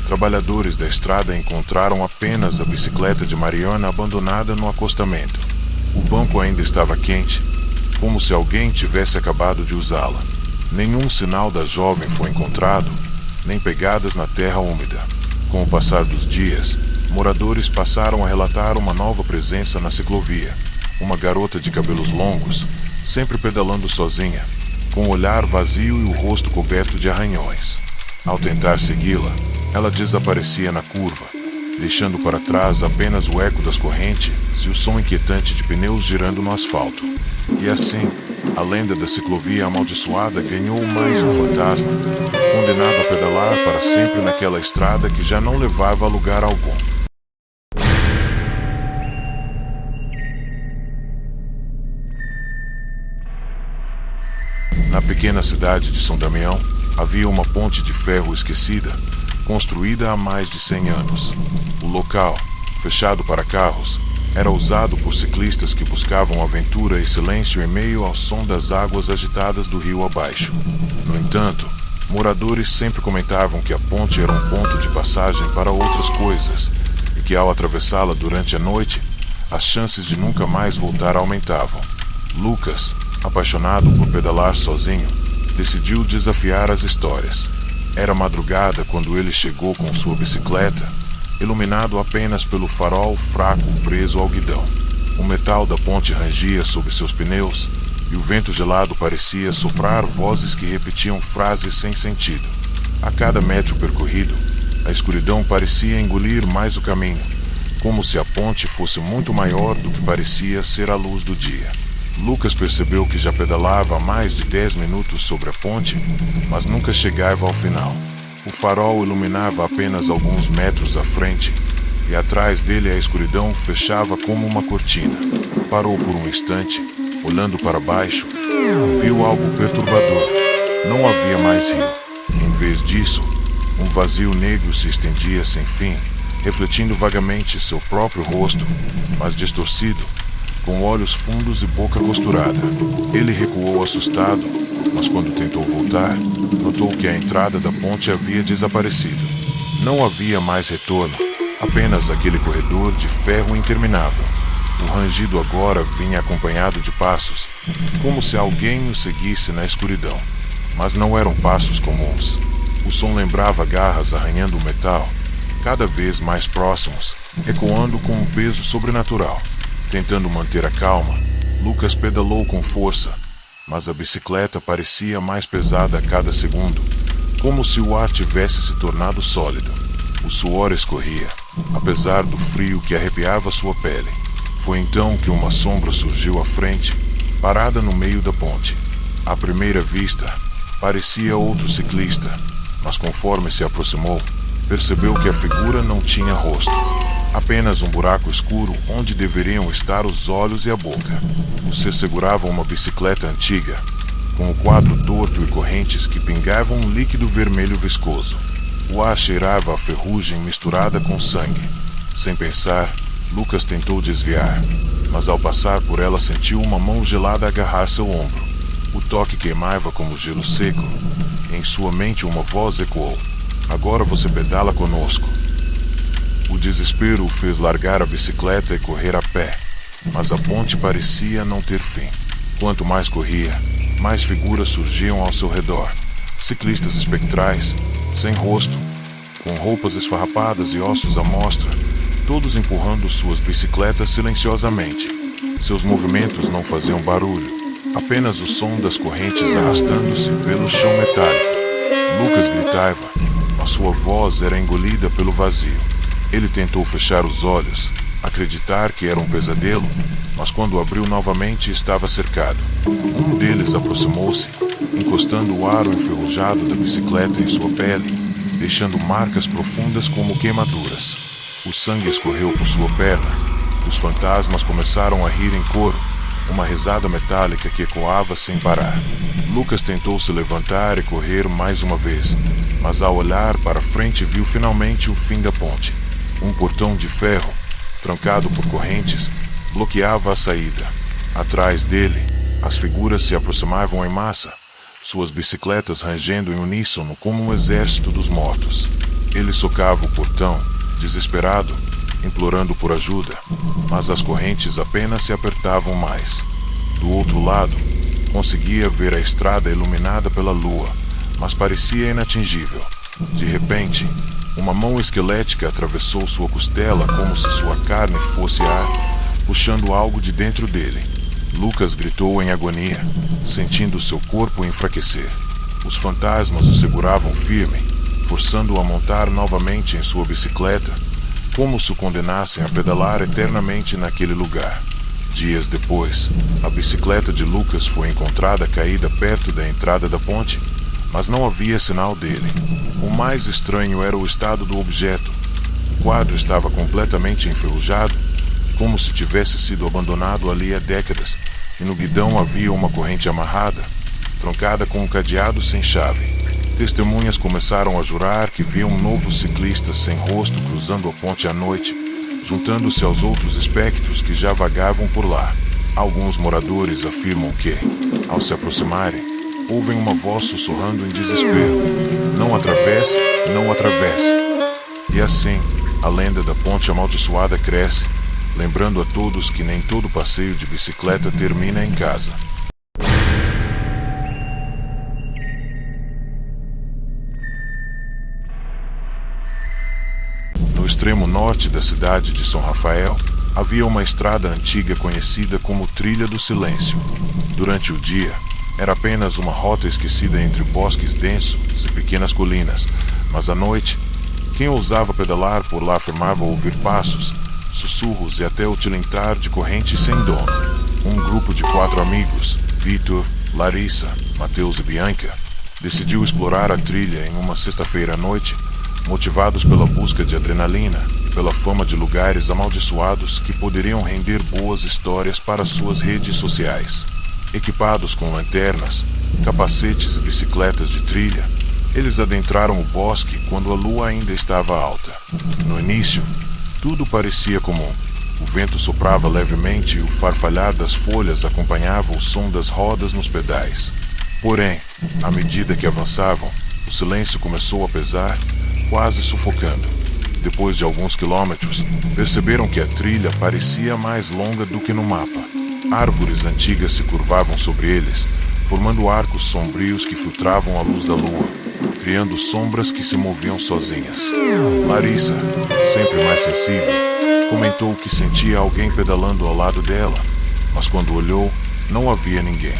trabalhadores da estrada encontraram apenas a bicicleta de Mariana abandonada no acostamento. O banco ainda estava quente, como se alguém tivesse acabado de usá-la. Nenhum sinal da jovem foi encontrado, nem pegadas na terra úmida. Com o passar dos dias, moradores passaram a relatar uma nova presença na ciclovia. Uma garota de cabelos longos, sempre pedalando sozinha, com o olhar vazio e o rosto coberto de arranhões. Ao tentar segui-la, ela desaparecia na curva, deixando para trás apenas o eco das correntes e o som inquietante de pneus girando no asfalto. E assim, a lenda da ciclovia amaldiçoada ganhou mais um fantasma, condenado a pedalar para sempre naquela estrada que já não levava a lugar algum. Na pequena cidade de São Damião, havia uma ponte de ferro esquecida, construída há mais de 100 anos. O local, fechado para carros, era usado por ciclistas que buscavam aventura e silêncio em meio ao som das águas agitadas do rio abaixo. No entanto, moradores sempre comentavam que a ponte era um ponto de passagem para outras coisas e que ao atravessá-la durante a noite, as chances de nunca mais voltar aumentavam. Lucas, apaixonado por pedalar sozinho, decidiu desafiar as histórias. Era madrugada quando ele chegou com sua bicicleta, iluminado apenas pelo farol fraco preso ao guidão. O metal da ponte rangia sob seus pneus e o vento gelado parecia soprar vozes que repetiam frases sem sentido. A cada metro percorrido, a escuridão parecia engolir mais o caminho, como se a ponte fosse muito maior do que parecia ser a luz do dia. Lucas percebeu que já pedalava há mais de 10 minutos sobre a ponte, mas nunca chegava ao final. O farol iluminava apenas alguns metros à frente, e atrás dele a escuridão fechava como uma cortina. Parou por um instante, olhando para baixo, e viu algo perturbador. Não havia mais rio. Em vez disso, um vazio negro se estendia sem fim, refletindo vagamente seu próprio rosto, mas distorcido, com olhos fundos e boca costurada. Ele recuou assustado, mas quando tentou voltar, notou que a entrada da ponte havia desaparecido. Não havia mais retorno, apenas aquele corredor de ferro interminável. O rangido agora vinha acompanhado de passos, como se alguém o seguisse na escuridão. Mas não eram passos comuns. O som lembrava garras arranhando o metal, cada vez mais próximos, ecoando com um peso sobrenatural. Tentando manter a calma, Lucas pedalou com força, mas a bicicleta parecia mais pesada a cada segundo, como se o ar tivesse se tornado sólido. O suor escorria, apesar do frio que arrepiava sua pele. Foi então que uma sombra surgiu à frente, parada no meio da ponte. À primeira vista, parecia outro ciclista, mas conforme se aproximou, percebeu que a figura não tinha rosto. Apenas um buraco escuro onde deveriam estar os olhos e a boca. Você segurava uma bicicleta antiga, com o quadro torto e correntes que pingavam um líquido vermelho viscoso. O ar cheirava a ferrugem misturada com sangue. Sem pensar, Lucas tentou desviar, mas ao passar por ela sentiu uma mão gelada agarrar seu ombro. O toque queimava como gelo seco. Em sua mente uma voz ecoou: "Agora você pedala conosco." O desespero o fez largar a bicicleta e correr a pé, mas a ponte parecia não ter fim. Quanto mais corria, mais figuras surgiam ao seu redor. Ciclistas espectrais, sem rosto, com roupas esfarrapadas e ossos à mostra, todos empurrando suas bicicletas silenciosamente. Seus movimentos não faziam barulho, apenas o som das correntes arrastando-se pelo chão metálico. Lucas gritava, mas sua voz era engolida pelo vazio. Ele tentou fechar os olhos, acreditar que era um pesadelo, mas quando abriu novamente estava cercado. Um deles aproximou-se, encostando o aro enferrujado da bicicleta em sua pele, deixando marcas profundas como queimaduras. O sangue escorreu por sua perna. Os fantasmas começaram a rir em coro, uma risada metálica que ecoava sem parar. Lucas tentou se levantar e correr mais uma vez, mas ao olhar para frente viu finalmente o fim da ponte. Um portão de ferro, trancado por correntes, bloqueava a saída. Atrás dele, as figuras se aproximavam em massa, suas bicicletas rangendo em uníssono como um exército dos mortos. Ele socava o portão, desesperado, implorando por ajuda, mas as correntes apenas se apertavam mais. Do outro lado, conseguia ver a estrada iluminada pela lua, mas parecia inatingível. De repente, uma mão esquelética atravessou sua costela como se sua carne fosse ar, puxando algo de dentro dele. Lucas gritou em agonia, sentindo seu corpo enfraquecer. Os fantasmas o seguravam firme, forçando-o a montar novamente em sua bicicleta, como se o condenassem a pedalar eternamente naquele lugar. Dias depois, a bicicleta de Lucas foi encontrada caída perto da entrada da ponte, mas não havia sinal dele. O mais estranho era o estado do objeto. O quadro estava completamente enferrujado, como se tivesse sido abandonado ali há décadas, e no guidão havia uma corrente amarrada, trancada com um cadeado sem chave. Testemunhas começaram a jurar que viam um novo ciclista sem rosto cruzando a ponte à noite, juntando-se aos outros espectros que já vagavam por lá. Alguns moradores afirmam que, ao se aproximarem, ouvem uma voz sussurrando em desespero: "Não atravesse, não atravesse." E assim, a lenda da ponte amaldiçoada cresce, lembrando a todos que nem todo passeio de bicicleta termina em casa. No extremo norte da cidade de São Rafael, havia uma estrada antiga conhecida como Trilha do Silêncio. Durante o dia, era apenas uma rota esquecida entre bosques densos e pequenas colinas, mas à noite, quem ousava pedalar por lá afirmava ouvir passos, sussurros e até o tilintar de correntes sem dono. Um grupo de 4 amigos, Vitor, Larissa, Mateus e Bianca, decidiu explorar a trilha em uma sexta-feira à noite, motivados pela busca de adrenalina e pela fama de lugares amaldiçoados que poderiam render boas histórias para suas redes sociais. Equipados com lanternas, capacetes e bicicletas de trilha, eles adentraram o bosque quando a lua ainda estava alta. No início, tudo parecia comum. O vento soprava levemente e o farfalhar das folhas acompanhava o som das rodas nos pedais. Porém, à medida que avançavam, o silêncio começou a pesar, quase sufocando. Depois de alguns quilômetros, perceberam que a trilha parecia mais longa do que no mapa. Árvores antigas se curvavam sobre eles, formando arcos sombrios que filtravam a luz da lua, criando sombras que se moviam sozinhas. Larissa, sempre mais sensível, Comentou que sentia alguém pedalando ao lado dela, mas quando olhou, não havia ninguém.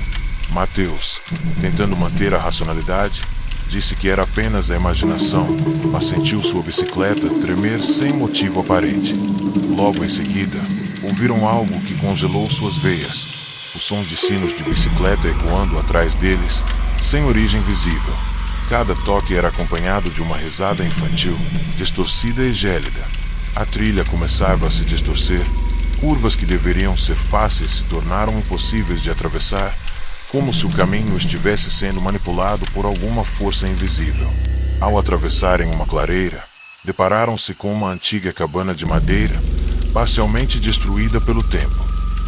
Mateus, tentando manter a racionalidade, disse que era apenas a imaginação, mas sentiu sua bicicleta tremer sem motivo aparente. Logo em seguida, ouviram algo que congelou suas veias, o som de sinos de bicicleta ecoando atrás deles, sem origem visível. Cada toque era acompanhado de uma risada infantil, distorcida e gélida. A trilha começava a se distorcer, curvas que deveriam ser fáceis se tornaram impossíveis de atravessar, como se o caminho estivesse sendo manipulado por alguma força invisível. Ao atravessarem uma clareira, depararam-se com uma antiga cabana de madeira, parcialmente destruída pelo tempo.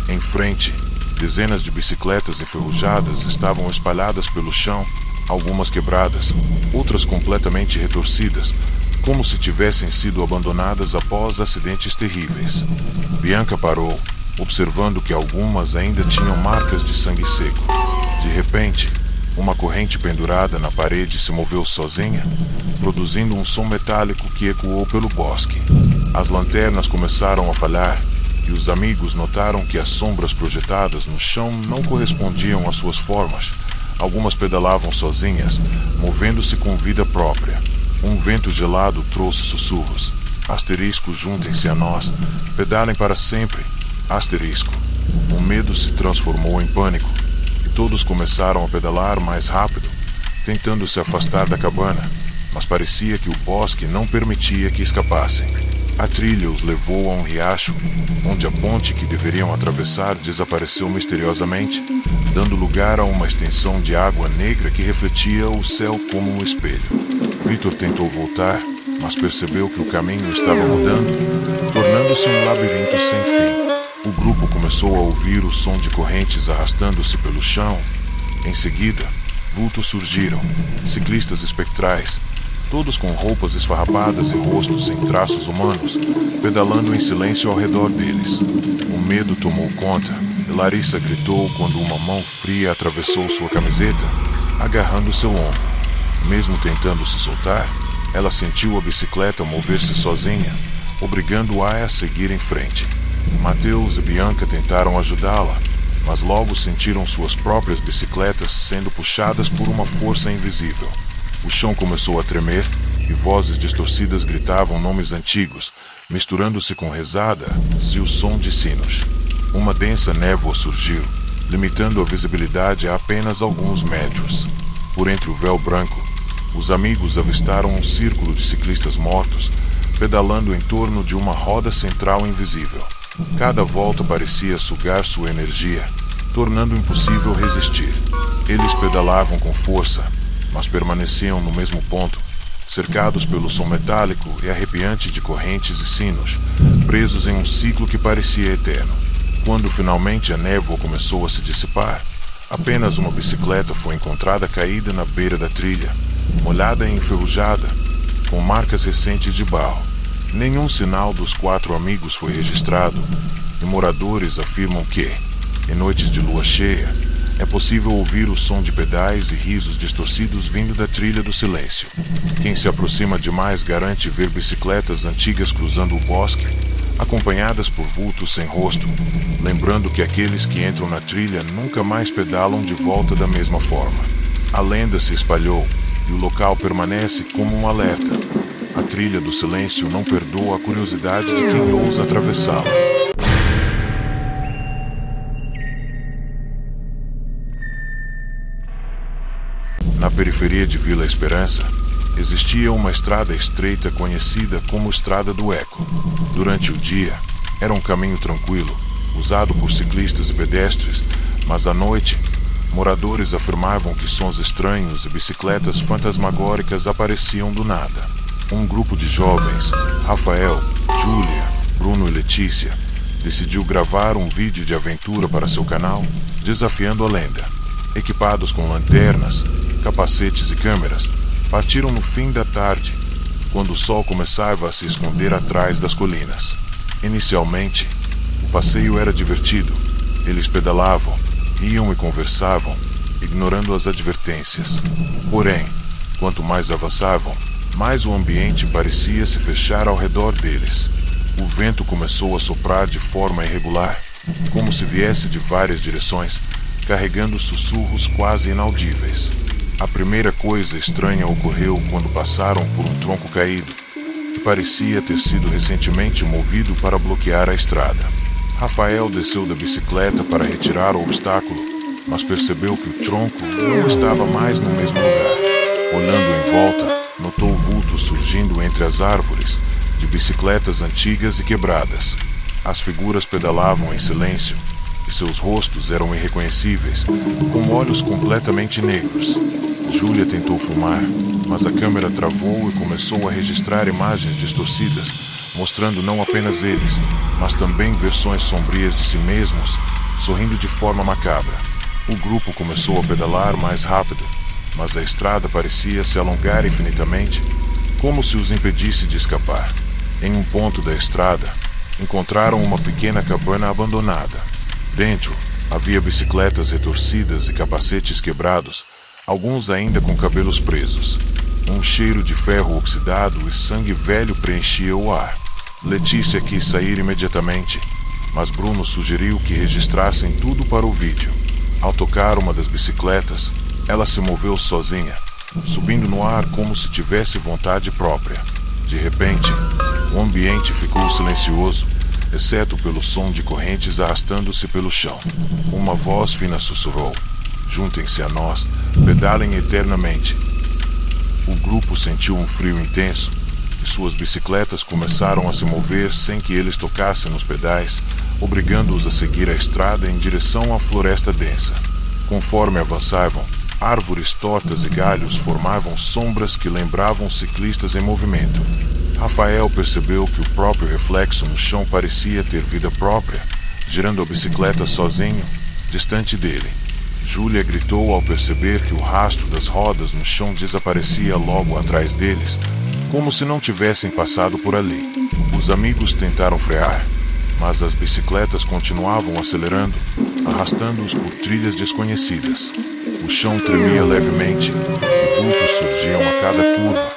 Em frente, dezenas de bicicletas enferrujadas estavam espalhadas pelo chão, algumas quebradas, outras completamente retorcidas, como se tivessem sido abandonadas após acidentes terríveis. Bianca parou, observando que algumas ainda tinham marcas de sangue seco. De repente, uma corrente pendurada na parede se moveu sozinha, produzindo um som metálico que ecoou pelo bosque. As lanternas começaram a falhar, e os amigos notaram que as sombras projetadas no chão não correspondiam às suas formas. Algumas pedalavam sozinhas, movendo-se com vida própria. Um vento gelado trouxe sussurros. Asterisco, juntem-se a nós. Pedalem para sempre. Asterisco. O medo se transformou em pânico, e todos começaram a pedalar mais rápido, tentando se afastar da cabana, mas parecia que o bosque não permitia que escapassem. A trilha os levou a um riacho, onde a ponte que deveriam atravessar desapareceu misteriosamente, dando lugar a uma extensão de água negra que refletia o céu como um espelho. Vitor tentou voltar, mas percebeu que o caminho estava mudando, tornando-se um labirinto sem fim. O grupo começou a ouvir o som de correntes arrastando-se pelo chão. Em seguida, vultos surgiram, ciclistas espectrais, todos com roupas esfarrapadas e rostos sem traços humanos, pedalando em silêncio ao redor deles. O medo tomou conta, e Larissa gritou quando uma mão fria atravessou sua camiseta, agarrando seu ombro. Mesmo tentando se soltar, ela sentiu a bicicleta mover-se sozinha, obrigando-a a seguir em frente. Mateus e Bianca tentaram ajudá-la, mas logo sentiram suas próprias bicicletas sendo puxadas por uma força invisível. O chão começou a tremer e vozes distorcidas gritavam nomes antigos, misturando-se com risadas e o som de sinos. Uma densa névoa surgiu, limitando a visibilidade a apenas alguns metros. Por entre o véu branco, os amigos avistaram um círculo de ciclistas mortos, pedalando em torno de uma roda central invisível. Cada volta parecia sugar sua energia, tornando impossível resistir. Eles pedalavam com força, mas permaneciam no mesmo ponto, cercados pelo som metálico e arrepiante de correntes e sinos, presos em um ciclo que parecia eterno. Quando finalmente a névoa começou a se dissipar, apenas uma bicicleta foi encontrada caída na beira da trilha, molhada e enferrujada, com marcas recentes de barro. Nenhum sinal dos 4 amigos foi registrado, e moradores afirmam que, em noites de lua cheia, é possível ouvir o som de pedais e risos distorcidos vindo da trilha do silêncio. Quem se aproxima demais garante ver bicicletas antigas cruzando o bosque, acompanhadas por vultos sem rosto, lembrando que aqueles que entram na trilha nunca mais pedalam de volta da mesma forma. A lenda se espalhou e o local permanece como um alerta. A trilha do silêncio não perdoa a curiosidade de quem ousa atravessá-la. Na periferia de Vila Esperança, existia uma estrada estreita conhecida como Estrada do Eco. Durante o dia, era um caminho tranquilo, usado por ciclistas e pedestres, mas à noite, moradores afirmavam que sons estranhos e bicicletas fantasmagóricas apareciam do nada. Um grupo de jovens, Rafael, Júlia, Bruno e Letícia, decidiu gravar um vídeo de aventura para seu canal, desafiando a lenda. Equipados com lanternas, capacetes e câmeras, partiram no fim da tarde, quando o sol começava a se esconder atrás das colinas. Inicialmente, o passeio era divertido. Eles pedalavam, riam e conversavam, ignorando as advertências. Porém, quanto mais avançavam, mais o ambiente parecia se fechar ao redor deles. O vento começou a soprar de forma irregular, como se viesse de várias direções, carregando sussurros quase inaudíveis. A primeira coisa estranha ocorreu quando passaram por um tronco caído, que parecia ter sido recentemente movido para bloquear a estrada. Rafael desceu da bicicleta para retirar o obstáculo, mas percebeu que o tronco não estava mais no mesmo lugar. Olhando em volta, notou vultos surgindo entre as árvores, de bicicletas antigas e quebradas. As figuras pedalavam em silêncio, e seus rostos eram irreconhecíveis, com olhos completamente negros. Júlia tentou filmar, mas a câmera travou e começou a registrar imagens distorcidas, mostrando não apenas eles, mas também versões sombrias de si mesmos, sorrindo de forma macabra. O grupo começou a pedalar mais rápido, mas a estrada parecia se alongar infinitamente, como se os impedisse de escapar. Em um ponto da estrada, encontraram uma pequena cabana abandonada. Dentro, havia bicicletas retorcidas e capacetes quebrados, alguns ainda com cabelos presos. Um cheiro de ferro oxidado e sangue velho preenchia o ar. Letícia quis sair imediatamente, mas Bruno sugeriu que registrassem tudo para o vídeo. Ao tocar uma das bicicletas, ela se moveu sozinha, subindo no ar como se tivesse vontade própria. De repente, o ambiente ficou silencioso, exceto pelo som de correntes arrastando-se pelo chão. Uma voz fina sussurrou: "Juntem-se a nós, pedalem eternamente." O grupo sentiu um frio intenso, e suas bicicletas começaram a se mover sem que eles tocassem nos pedais, obrigando-os a seguir a estrada em direção à floresta densa. Conforme avançavam, árvores tortas e galhos formavam sombras que lembravam ciclistas em movimento. Rafael percebeu que o próprio reflexo no chão parecia ter vida própria, girando a bicicleta sozinho, distante dele. Júlia gritou ao perceber que o rastro das rodas no chão desaparecia logo atrás deles, como se não tivessem passado por ali. Os amigos tentaram frear, mas as bicicletas continuavam acelerando, arrastando-os por trilhas desconhecidas. O chão tremia levemente e vultos surgiam a cada curva,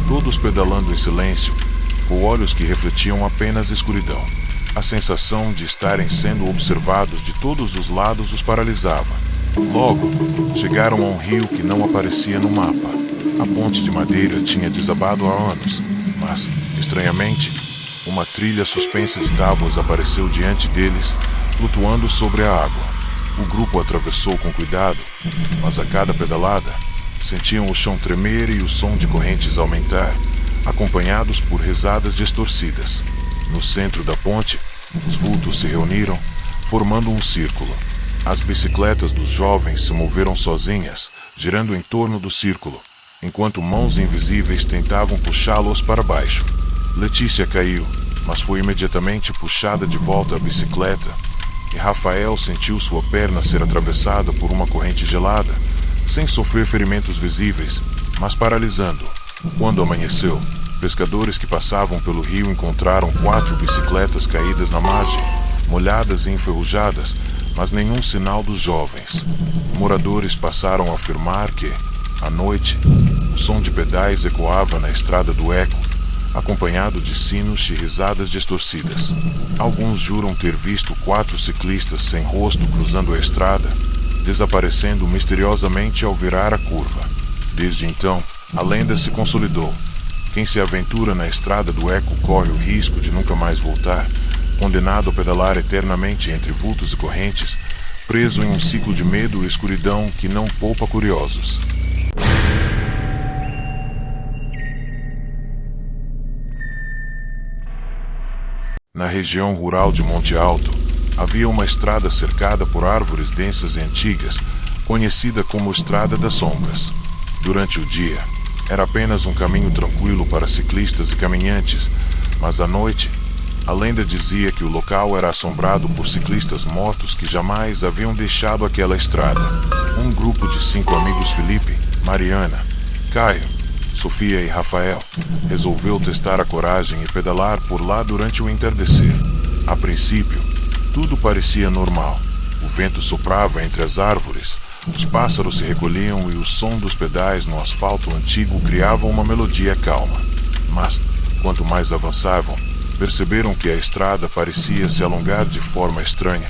todos pedalando em silêncio, com olhos que refletiam apenas escuridão. A sensação de estarem sendo observados de todos os lados os paralisava. Logo, chegaram a um rio que não aparecia no mapa. A ponte de madeira tinha desabado há anos, mas, estranhamente, uma trilha suspensa de tábuas apareceu diante deles, flutuando sobre a água. O grupo atravessou com cuidado, mas a cada pedalada, sentiam o chão tremer e o som de correntes aumentar, acompanhados por risadas distorcidas. No centro da ponte, os vultos se reuniram, formando um círculo. As bicicletas dos jovens se moveram sozinhas, girando em torno do círculo, enquanto mãos invisíveis tentavam puxá-los para baixo. Letícia caiu, mas foi imediatamente puxada de volta à bicicleta, e Rafael sentiu sua perna ser atravessada por uma corrente gelada, sem sofrer ferimentos visíveis, mas paralisando. Quando amanheceu, pescadores que passavam pelo rio encontraram 4 bicicletas caídas na margem, molhadas e enferrujadas, mas nenhum sinal dos jovens. Moradores passaram a afirmar que, à noite, o som de pedais ecoava na estrada do Eco, acompanhado de sinos e risadas distorcidas. Alguns juram ter visto 4 ciclistas sem rosto cruzando a estrada, desaparecendo misteriosamente ao virar a curva. Desde então, a lenda se consolidou. Quem se aventura na estrada do Eco corre o risco de nunca mais voltar, condenado a pedalar eternamente entre vultos e correntes, preso em um ciclo de medo e escuridão que não poupa curiosos. Na região rural de Monte Alto, havia uma estrada cercada por árvores densas e antigas, conhecida como Estrada das Sombras. Durante o dia, era apenas um caminho tranquilo para ciclistas e caminhantes, mas à noite, a lenda dizia que o local era assombrado por ciclistas mortos que jamais haviam deixado aquela estrada. Um grupo de 5 amigos, Felipe, Mariana, Caio, Sofia e Rafael, resolveu testar a coragem e pedalar por lá durante o entardecer. A princípio, tudo parecia normal. O vento soprava entre as árvores, os pássaros se recolhiam e o som dos pedais no asfalto antigo criava uma melodia calma. Mas, quanto mais avançavam, Perceberam que a estrada parecia se alongar de forma estranha,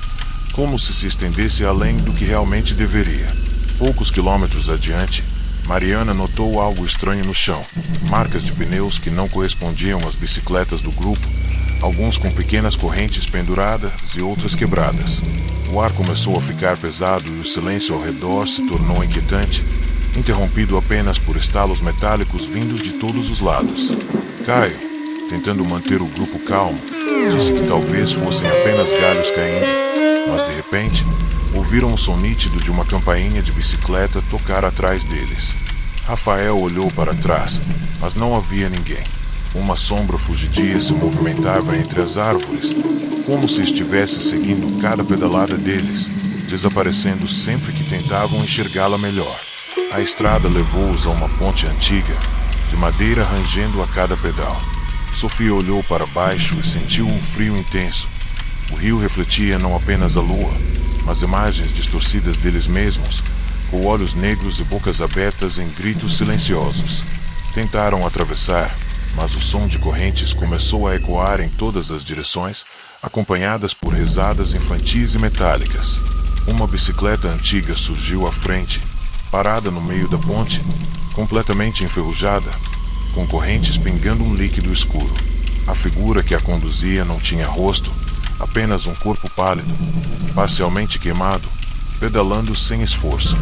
como se estendesse além do que realmente deveria. Poucos quilômetros adiante, Mariana notou algo estranho no chão. Marcas de pneus que não correspondiam às bicicletas do grupo, alguns com pequenas correntes penduradas e outras quebradas. O ar começou a ficar pesado e o silêncio ao redor se tornou inquietante, interrompido apenas por estalos metálicos vindos de todos os lados. Caio, tentando manter o grupo calmo, disse que talvez fossem apenas galhos caindo, mas de repente, ouviram o som nítido de uma campainha de bicicleta tocar atrás deles. Rafael olhou para trás, mas não havia ninguém. Uma sombra fugidia se movimentava entre as árvores, como se estivesse seguindo cada pedalada deles, desaparecendo sempre que tentavam enxergá-la melhor. A estrada levou-os a uma ponte antiga, de madeira rangendo a cada pedal. Sofia olhou para baixo e sentiu um frio intenso. O rio refletia não apenas a lua, mas imagens distorcidas deles mesmos, com olhos negros e bocas abertas em gritos silenciosos. Tentaram atravessar, mas o som de correntes começou a ecoar em todas as direções, acompanhadas por risadas infantis e metálicas. Uma bicicleta antiga surgiu à frente, parada no meio da ponte, completamente enferrujada, com correntes pingando um líquido escuro. A figura que a conduzia não tinha rosto, apenas um corpo pálido, parcialmente queimado, pedalando sem esforço.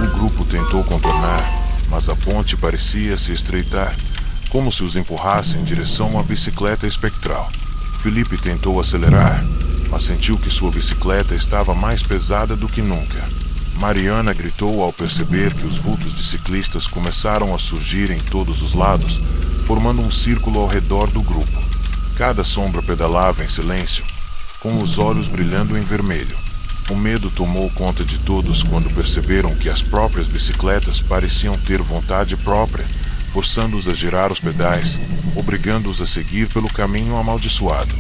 O grupo tentou contornar, mas a ponte parecia se estreitar, como se os empurrasse em direção à bicicleta espectral. Felipe tentou acelerar, mas sentiu que sua bicicleta estava mais pesada do que nunca. Mariana gritou ao perceber que os vultos de ciclistas começaram a surgir em todos os lados, formando um círculo ao redor do grupo. Cada sombra pedalava em silêncio, com os olhos brilhando em vermelho. O medo tomou conta de todos quando perceberam que as próprias bicicletas pareciam ter vontade própria, forçando-os a girar os pedais, obrigando-os a seguir pelo caminho amaldiçoado.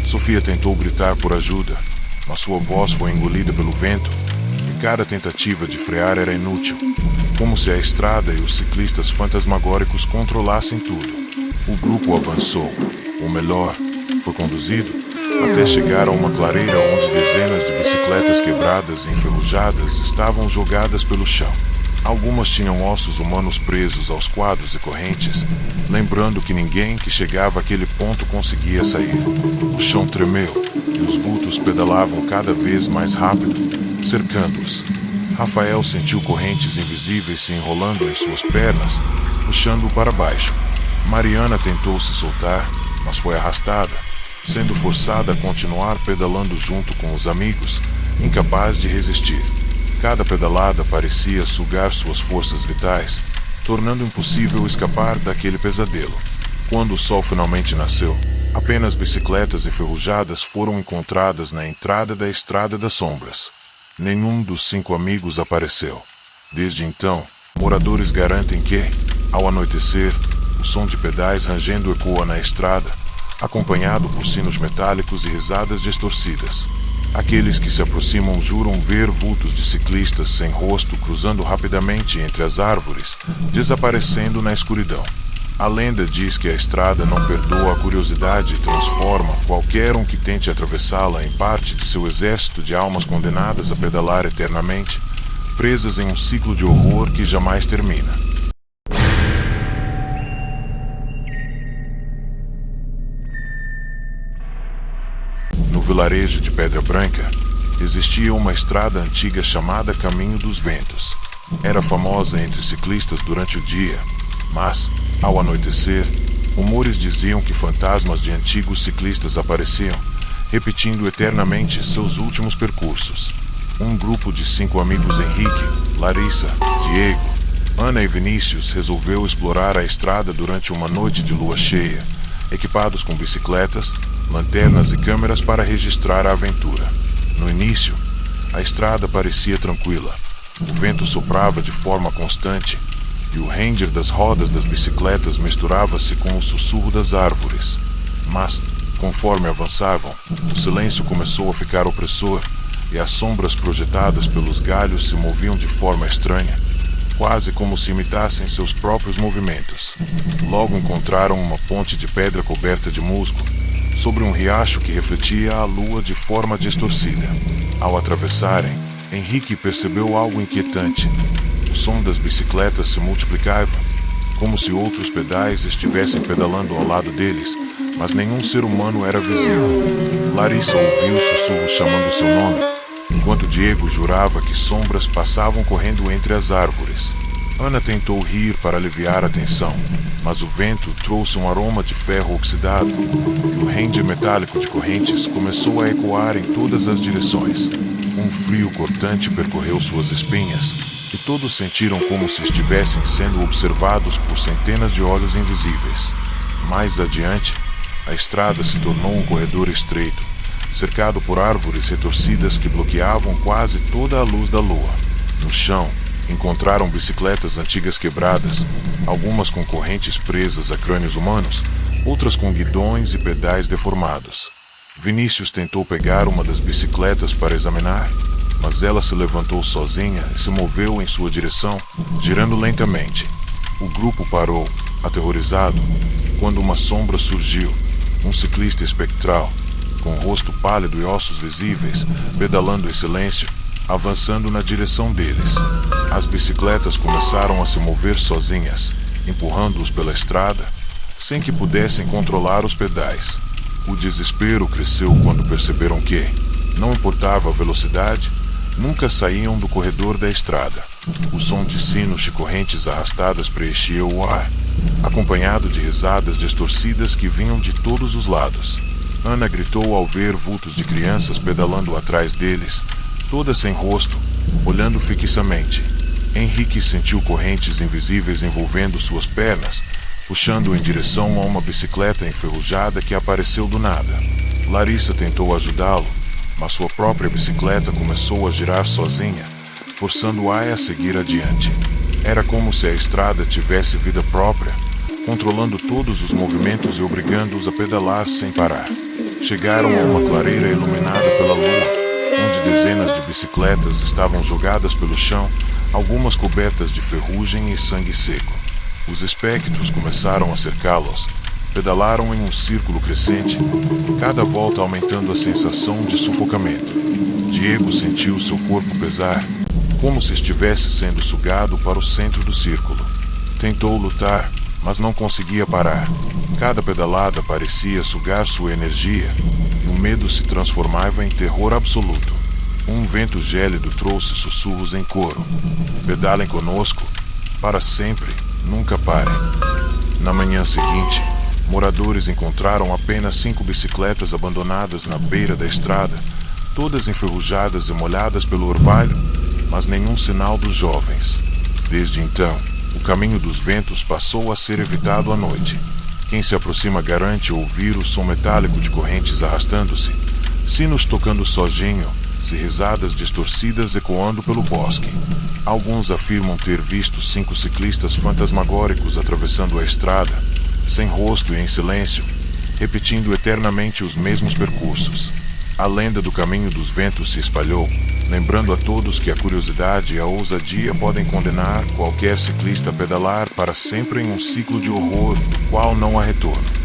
Sofia tentou gritar por ajuda, mas sua voz foi engolida pelo vento, e cada tentativa de frear era inútil, como se a estrada e os ciclistas fantasmagóricos controlassem tudo. O grupo avançou, ou melhor, foi conduzido, até chegar a uma clareira onde dezenas de bicicletas quebradas e enferrujadas estavam jogadas pelo chão. Algumas tinham ossos humanos presos aos quadros e correntes, lembrando que ninguém que chegava àquele ponto conseguia sair. O chão tremeu e os vultos pedalavam cada vez mais rápido, cercando-os. Rafael sentiu correntes invisíveis se enrolando em suas pernas, puxando-o para baixo. Mariana tentou se soltar, mas foi arrastada, sendo forçada a continuar pedalando junto com os amigos, incapaz de resistir. Cada pedalada parecia sugar suas forças vitais, tornando impossível escapar daquele pesadelo. Quando o sol finalmente nasceu, apenas bicicletas enferrujadas foram encontradas na entrada da Estrada das Sombras. Nenhum dos 5 amigos apareceu. Desde então, moradores garantem que, ao anoitecer, o som de pedais rangendo ecoa na estrada, acompanhado por sinos metálicos e risadas distorcidas. Aqueles que se aproximam juram ver vultos de ciclistas sem rosto cruzando rapidamente entre as árvores, desaparecendo na escuridão. A lenda diz que a estrada não perdoa a curiosidade e transforma qualquer um que tente atravessá-la em parte de seu exército de almas condenadas a pedalar eternamente, presas em um ciclo de horror que jamais termina. No vilarejo de Pedra Branca, existia uma estrada antiga chamada Caminho dos Ventos. Era famosa entre ciclistas durante o dia, mas, ao anoitecer, rumores diziam que fantasmas de antigos ciclistas apareciam, repetindo eternamente seus últimos percursos. Um grupo de 5 amigos, Henrique, Larissa, Diego, Ana e Vinícius, resolveu explorar a estrada durante uma noite de lua cheia, equipados com bicicletas, lanternas e câmeras para registrar a aventura. No início, a estrada parecia tranquila. O vento soprava de forma constante e o ranger das rodas das bicicletas misturava-se com o sussurro das árvores. Mas, conforme avançavam, o silêncio começou a ficar opressor e as sombras projetadas pelos galhos se moviam de forma estranha, quase como se imitassem seus próprios movimentos. Logo encontraram uma ponte de pedra coberta de musgo, sobre um riacho que refletia a lua de forma distorcida. Ao atravessarem, Henrique percebeu algo inquietante. O som das bicicletas se multiplicava, como se outros pedais estivessem pedalando ao lado deles, mas nenhum ser humano era visível. Larissa ouviu sussurros chamando seu nome, enquanto Diego jurava que sombras passavam correndo entre as árvores. Ana tentou rir para aliviar a tensão, mas o vento trouxe um aroma de ferro oxidado e o rende metálico de correntes começou a ecoar em todas as direções. Um frio cortante percorreu suas espinhas e todos sentiram como se estivessem sendo observados por centenas de olhos invisíveis. Mais adiante, a estrada se tornou um corredor estreito, cercado por árvores retorcidas que bloqueavam quase toda a luz da lua. No chão, encontraram bicicletas antigas quebradas, algumas com correntes presas a crânios humanos, outras com guidões e pedais deformados. Vinícius tentou pegar uma das bicicletas para examinar, mas ela se levantou sozinha e se moveu em sua direção, girando lentamente. O grupo parou, aterrorizado, quando uma sombra surgiu, um ciclista espectral, com o rosto pálido e ossos visíveis, pedalando em silêncio, avançando na direção deles. As bicicletas começaram a se mover sozinhas, empurrando-os pela estrada, sem que pudessem controlar os pedais. O desespero cresceu quando perceberam que, não importava a velocidade, nunca saíam do corredor da estrada. O som de sinos de correntes arrastadas preenchia o ar, acompanhado de risadas distorcidas que vinham de todos os lados. Ana gritou ao ver vultos de crianças pedalando atrás deles, todas sem rosto, olhando fixamente. Henrique sentiu correntes invisíveis envolvendo suas pernas, puxando-o em direção a uma bicicleta enferrujada que apareceu do nada. Larissa tentou ajudá-lo, mas sua própria bicicleta começou a girar sozinha, forçando-a a seguir adiante. Era como se a estrada tivesse vida própria, controlando todos os movimentos e obrigando-os a pedalar sem parar. Chegaram a uma clareira iluminada pela lua, onde dezenas de bicicletas estavam jogadas pelo chão, algumas cobertas de ferrugem e sangue seco. Os espectros começaram a cercá-los. Pedalaram em um círculo crescente, cada volta aumentando a sensação de sufocamento. Diego sentiu seu corpo pesar, como se estivesse sendo sugado para o centro do círculo. Tentou lutar, mas não conseguia parar. Cada pedalada parecia sugar sua energia, e o medo se transformava em terror absoluto. Um vento gélido trouxe sussurros em coro. Pedalem conosco, para sempre, nunca parem. Na manhã seguinte, moradores encontraram apenas 5 bicicletas abandonadas na beira da estrada, todas enferrujadas e molhadas pelo orvalho, mas nenhum sinal dos jovens. Desde então, o caminho dos ventos passou a ser evitado à noite. Quem se aproxima garante ouvir o som metálico de correntes arrastando-se, sinos tocando sozinho, e risadas distorcidas ecoando pelo bosque. Alguns afirmam ter visto 5 ciclistas fantasmagóricos atravessando a estrada, sem rosto e em silêncio, repetindo eternamente os mesmos percursos. A lenda do caminho dos ventos se espalhou, lembrando a todos que a curiosidade e a ousadia podem condenar qualquer ciclista a pedalar para sempre em um ciclo de horror do qual não há retorno.